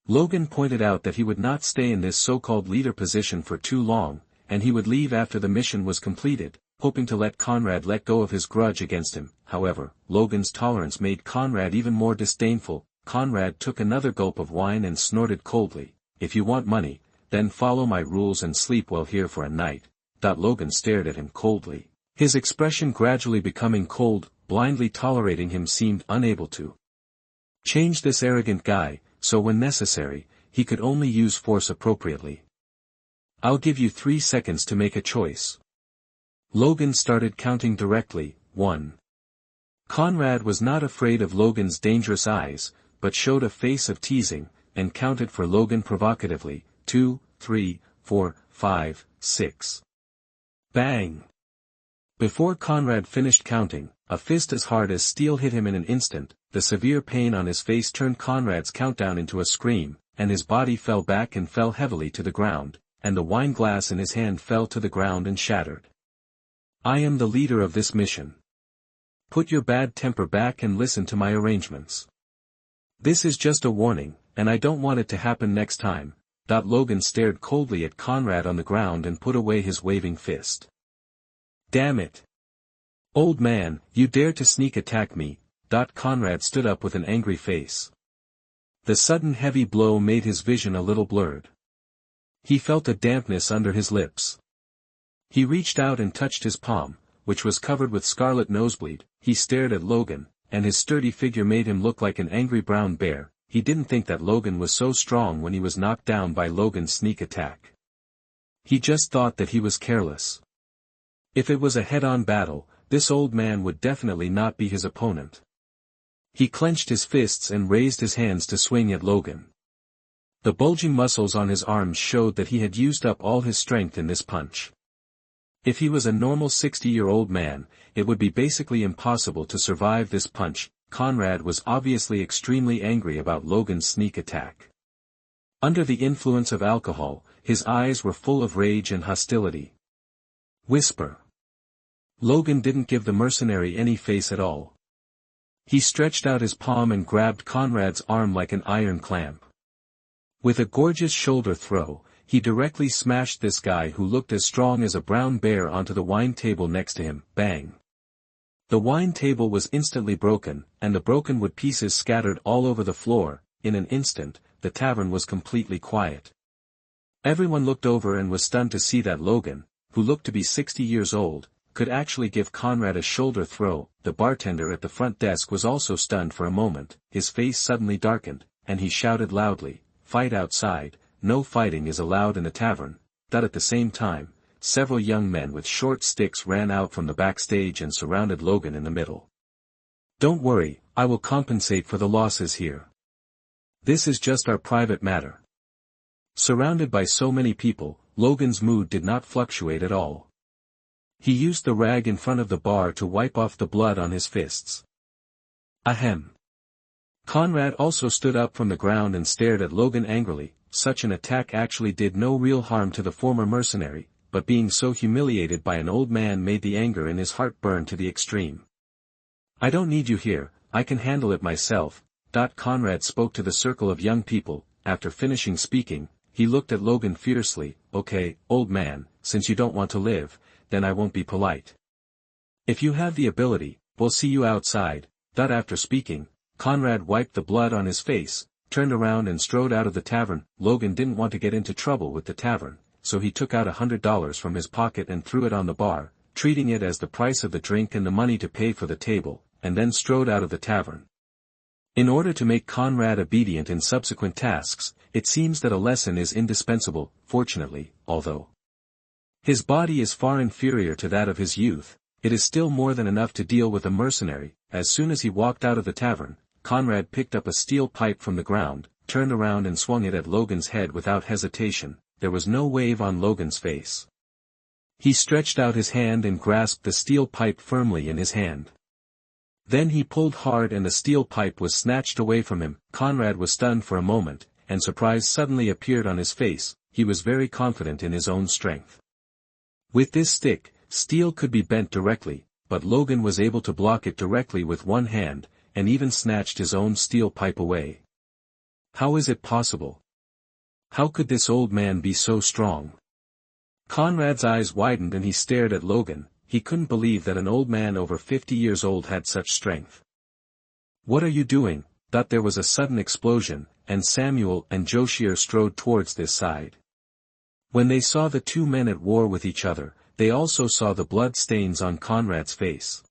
Logan pointed out that he would not stay in this so-called leader position for too long, and he would leave after the mission was completed, hoping to let Conrad let go of his grudge against him. However, Logan's tolerance made Conrad even more disdainful. Conrad took another gulp of wine and snorted coldly, "If you want money, then follow my rules and sleep well here for a night." Logan stared at him coldly. His expression gradually becoming cold. Blindly tolerating him seemed unable to change this arrogant guy, so when necessary, he could only use force appropriately. "I'll give you 3 seconds to make a choice." Logan started counting directly. 1. Conrad was not afraid of Logan's dangerous eyes, but showed a face of teasing, and counted for Logan provocatively. 2, 3, 4, 5, 6. Bang! Before Conrad finished counting, a fist as hard as steel hit him in an instant. The severe pain on his face turned Conrad's countdown into a scream, and his body fell back and fell heavily to the ground, and the wine glass in his hand fell to the ground and shattered. "I am the leader of this mission. Put your bad temper back and listen to my arrangements. This is just a warning, and I don't want it to happen next time." Logan stared coldly at Conrad on the ground and put away his waving fist. "Damn it! Old man, you dare to sneak attack me." Conrad stood up with an angry face. The sudden heavy blow made his vision a little blurred. He felt a dampness under his lips. He reached out and touched his palm, which was covered with scarlet nosebleed. He stared at Logan, and his sturdy figure made him look like an angry brown bear. He didn't think that Logan was so strong when he was knocked down by Logan's sneak attack. He just thought that he was careless. If it was a head-on battle, this old man would definitely not be his opponent. He clenched his fists and raised his hands to swing at Logan. The bulging muscles on his arms showed that he had used up all his strength in this punch. If he was a normal 60-year-old man, it would be basically impossible to survive this punch. Conrad was obviously extremely angry about Logan's sneak attack. Under the influence of alcohol, his eyes were full of rage and hostility. Whisper. Logan didn't give the mercenary any face at all. He stretched out his palm and grabbed Conrad's arm like an iron clamp. With a gorgeous shoulder throw, he directly smashed this guy who looked as strong as a brown bear onto the wine table next to him. Bang! The wine table was instantly broken, and the broken wood pieces scattered all over the floor. In an instant, the tavern was completely quiet. Everyone looked over and was stunned to see that Logan, who looked to be 60 years old, could actually give Conrad a shoulder throw. The bartender at the front desk was also stunned for a moment. His face suddenly darkened, and he shouted loudly, "Fight outside, no fighting is allowed in the tavern." At the same time, several young men with short sticks ran out from the backstage and surrounded Logan in the middle. Don't worry, I will compensate for the losses here. This is just our private matter. Surrounded by so many people, Logan's mood did not fluctuate at all. He used the rag in front of the bar to wipe off the blood on his fists. Ahem. Conrad also stood up from the ground and stared at Logan angrily. Such an attack actually did no real harm to the former mercenary, but being so humiliated by an old man made the anger in his heart burn to the extreme. I don't need you here, I can handle it myself. Conrad spoke to the circle of young people. After finishing speaking, he looked at Logan fiercely. Okay, old man, since you don't want to live, then I won't be polite. If you have the ability, we'll see you outside. After speaking, Conrad wiped the blood on his face, turned around and strode out of the tavern. Logan didn't want to get into trouble with the tavern, so he took out $100 from his pocket and threw it on the bar, treating it as the price of the drink and the money to pay for the table, and then strode out of the tavern. In order to make Conrad obedient in subsequent tasks, it seems that a lesson is indispensable. Fortunately, although his body is far inferior to that of his youth, it is still more than enough to deal with a mercenary. As soon as he walked out of the tavern, Conrad picked up a steel pipe from the ground, turned around and swung it at Logan's head without hesitation. There was no wave on Logan's face. He stretched out his hand and grasped the steel pipe firmly in his hand. Then he pulled hard and the steel pipe was snatched away from him. Conrad was stunned for a moment, and surprise suddenly appeared on his face. He was very confident in his own strength. With this stick, steel could be bent directly, but Logan was able to block it directly with one hand, and even snatched his own steel pipe away. How is it possible? How could this old man be so strong? Conrad's eyes widened and he stared at Logan. He couldn't believe that an old man over 50 years old had such strength. What are you doing? There was a sudden explosion, and Samuel and Josier strode towards this side. When they saw the two men at war with each other, they also saw the blood stains on Conrad's face.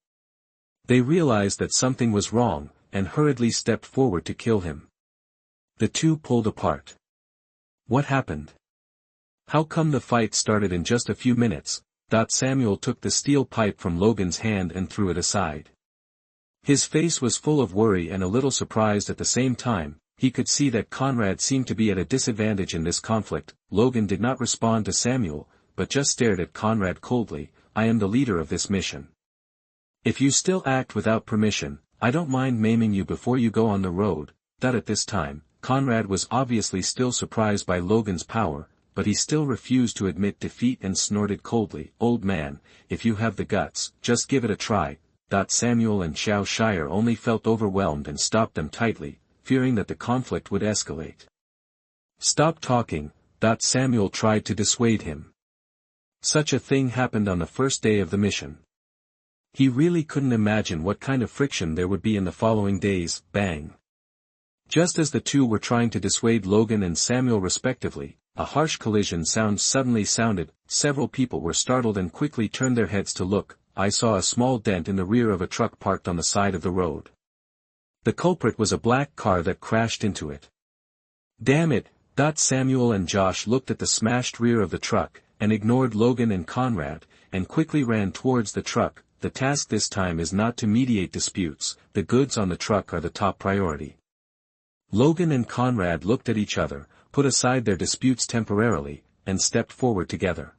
They realized that something was wrong, and hurriedly stepped forward to kill him. The two pulled apart. What happened? How come the fight started in just a few minutes? Samuel took the steel pipe from Logan's hand and threw it aside. His face was full of worry and a little surprised at the same time. He could see that Conrad seemed to be at a disadvantage in this conflict. Logan did not respond to Samuel, but just stared at Conrad coldly. I am the leader of this mission. If you still act without permission, I don't mind maiming you before you go on the road. At this time, Conrad was obviously still surprised by Logan's power, but he still refused to admit defeat and snorted coldly. Old man, if you have the guts, just give it a try. Samuel and Shire only felt overwhelmed and stopped them tightly, fearing that the conflict would escalate. Stop talking. Samuel tried to dissuade him. Such a thing happened on the first day of the mission. He really couldn't imagine what kind of friction there would be in the following days. Bang. Just as the two were trying to dissuade Logan and Samuel respectively, a harsh collision sound suddenly sounded. Several people were startled and quickly turned their heads to look. I saw a small dent in the rear of a truck parked on the side of the road. The culprit was a black car that crashed into it. Damn it! Samuel and Josh looked at the smashed rear of the truck, and ignored Logan and Conrad, and quickly ran towards the truck. The task this time is not to mediate disputes. The goods on the truck are the top priority. Logan and Conrad looked at each other, put aside their disputes temporarily, and stepped forward together.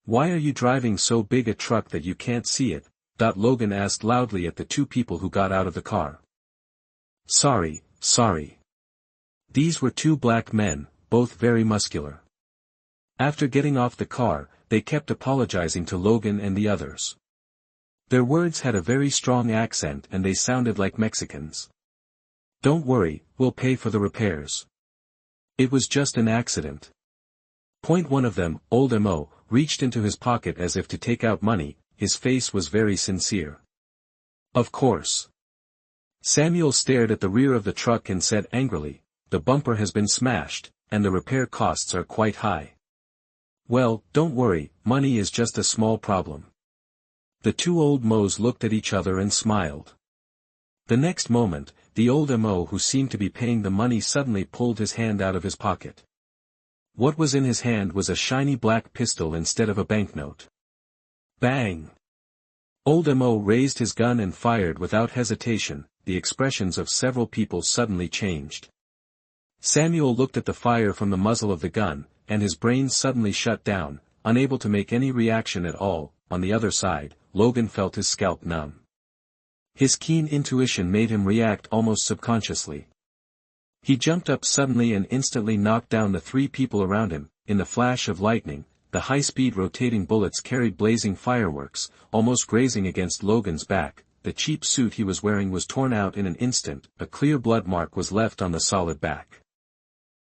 Why are you driving so big a truck that you can't see it? Logan asked loudly at the two people who got out of the car. Sorry. These were two black men, both very muscular. After getting off the car, they kept apologizing to Logan and the others. Their words had a very strong accent and they sounded like Mexicans. Don't worry, we'll pay for the repairs. It was just an accident. One of them, old Mo, reached into his pocket as if to take out money. His face was very sincere. Of course. Samuel stared at the rear of the truck and said angrily, the bumper has been smashed, and the repair costs are quite high. Well, don't worry, money is just a small problem. The two old Mo's looked at each other and smiled. The next moment, the old Mo who seemed to be paying the money suddenly pulled his hand out of his pocket. What was in his hand was a shiny black pistol instead of a banknote. Bang! Old Mo raised his gun and fired without hesitation. The expressions of several people suddenly changed. Samuel looked at the fire from the muzzle of the gun, and his brain suddenly shut down, unable to make any reaction at all. On the other side, Logan felt his scalp numb. His keen intuition made him react almost subconsciously. He jumped up suddenly and instantly knocked down the 3 people around him. In the flash of lightning, the high-speed rotating bullets carried blazing fireworks, almost grazing against Logan's back. The cheap suit he was wearing was torn out in an instant. A clear blood mark was left on the solid back.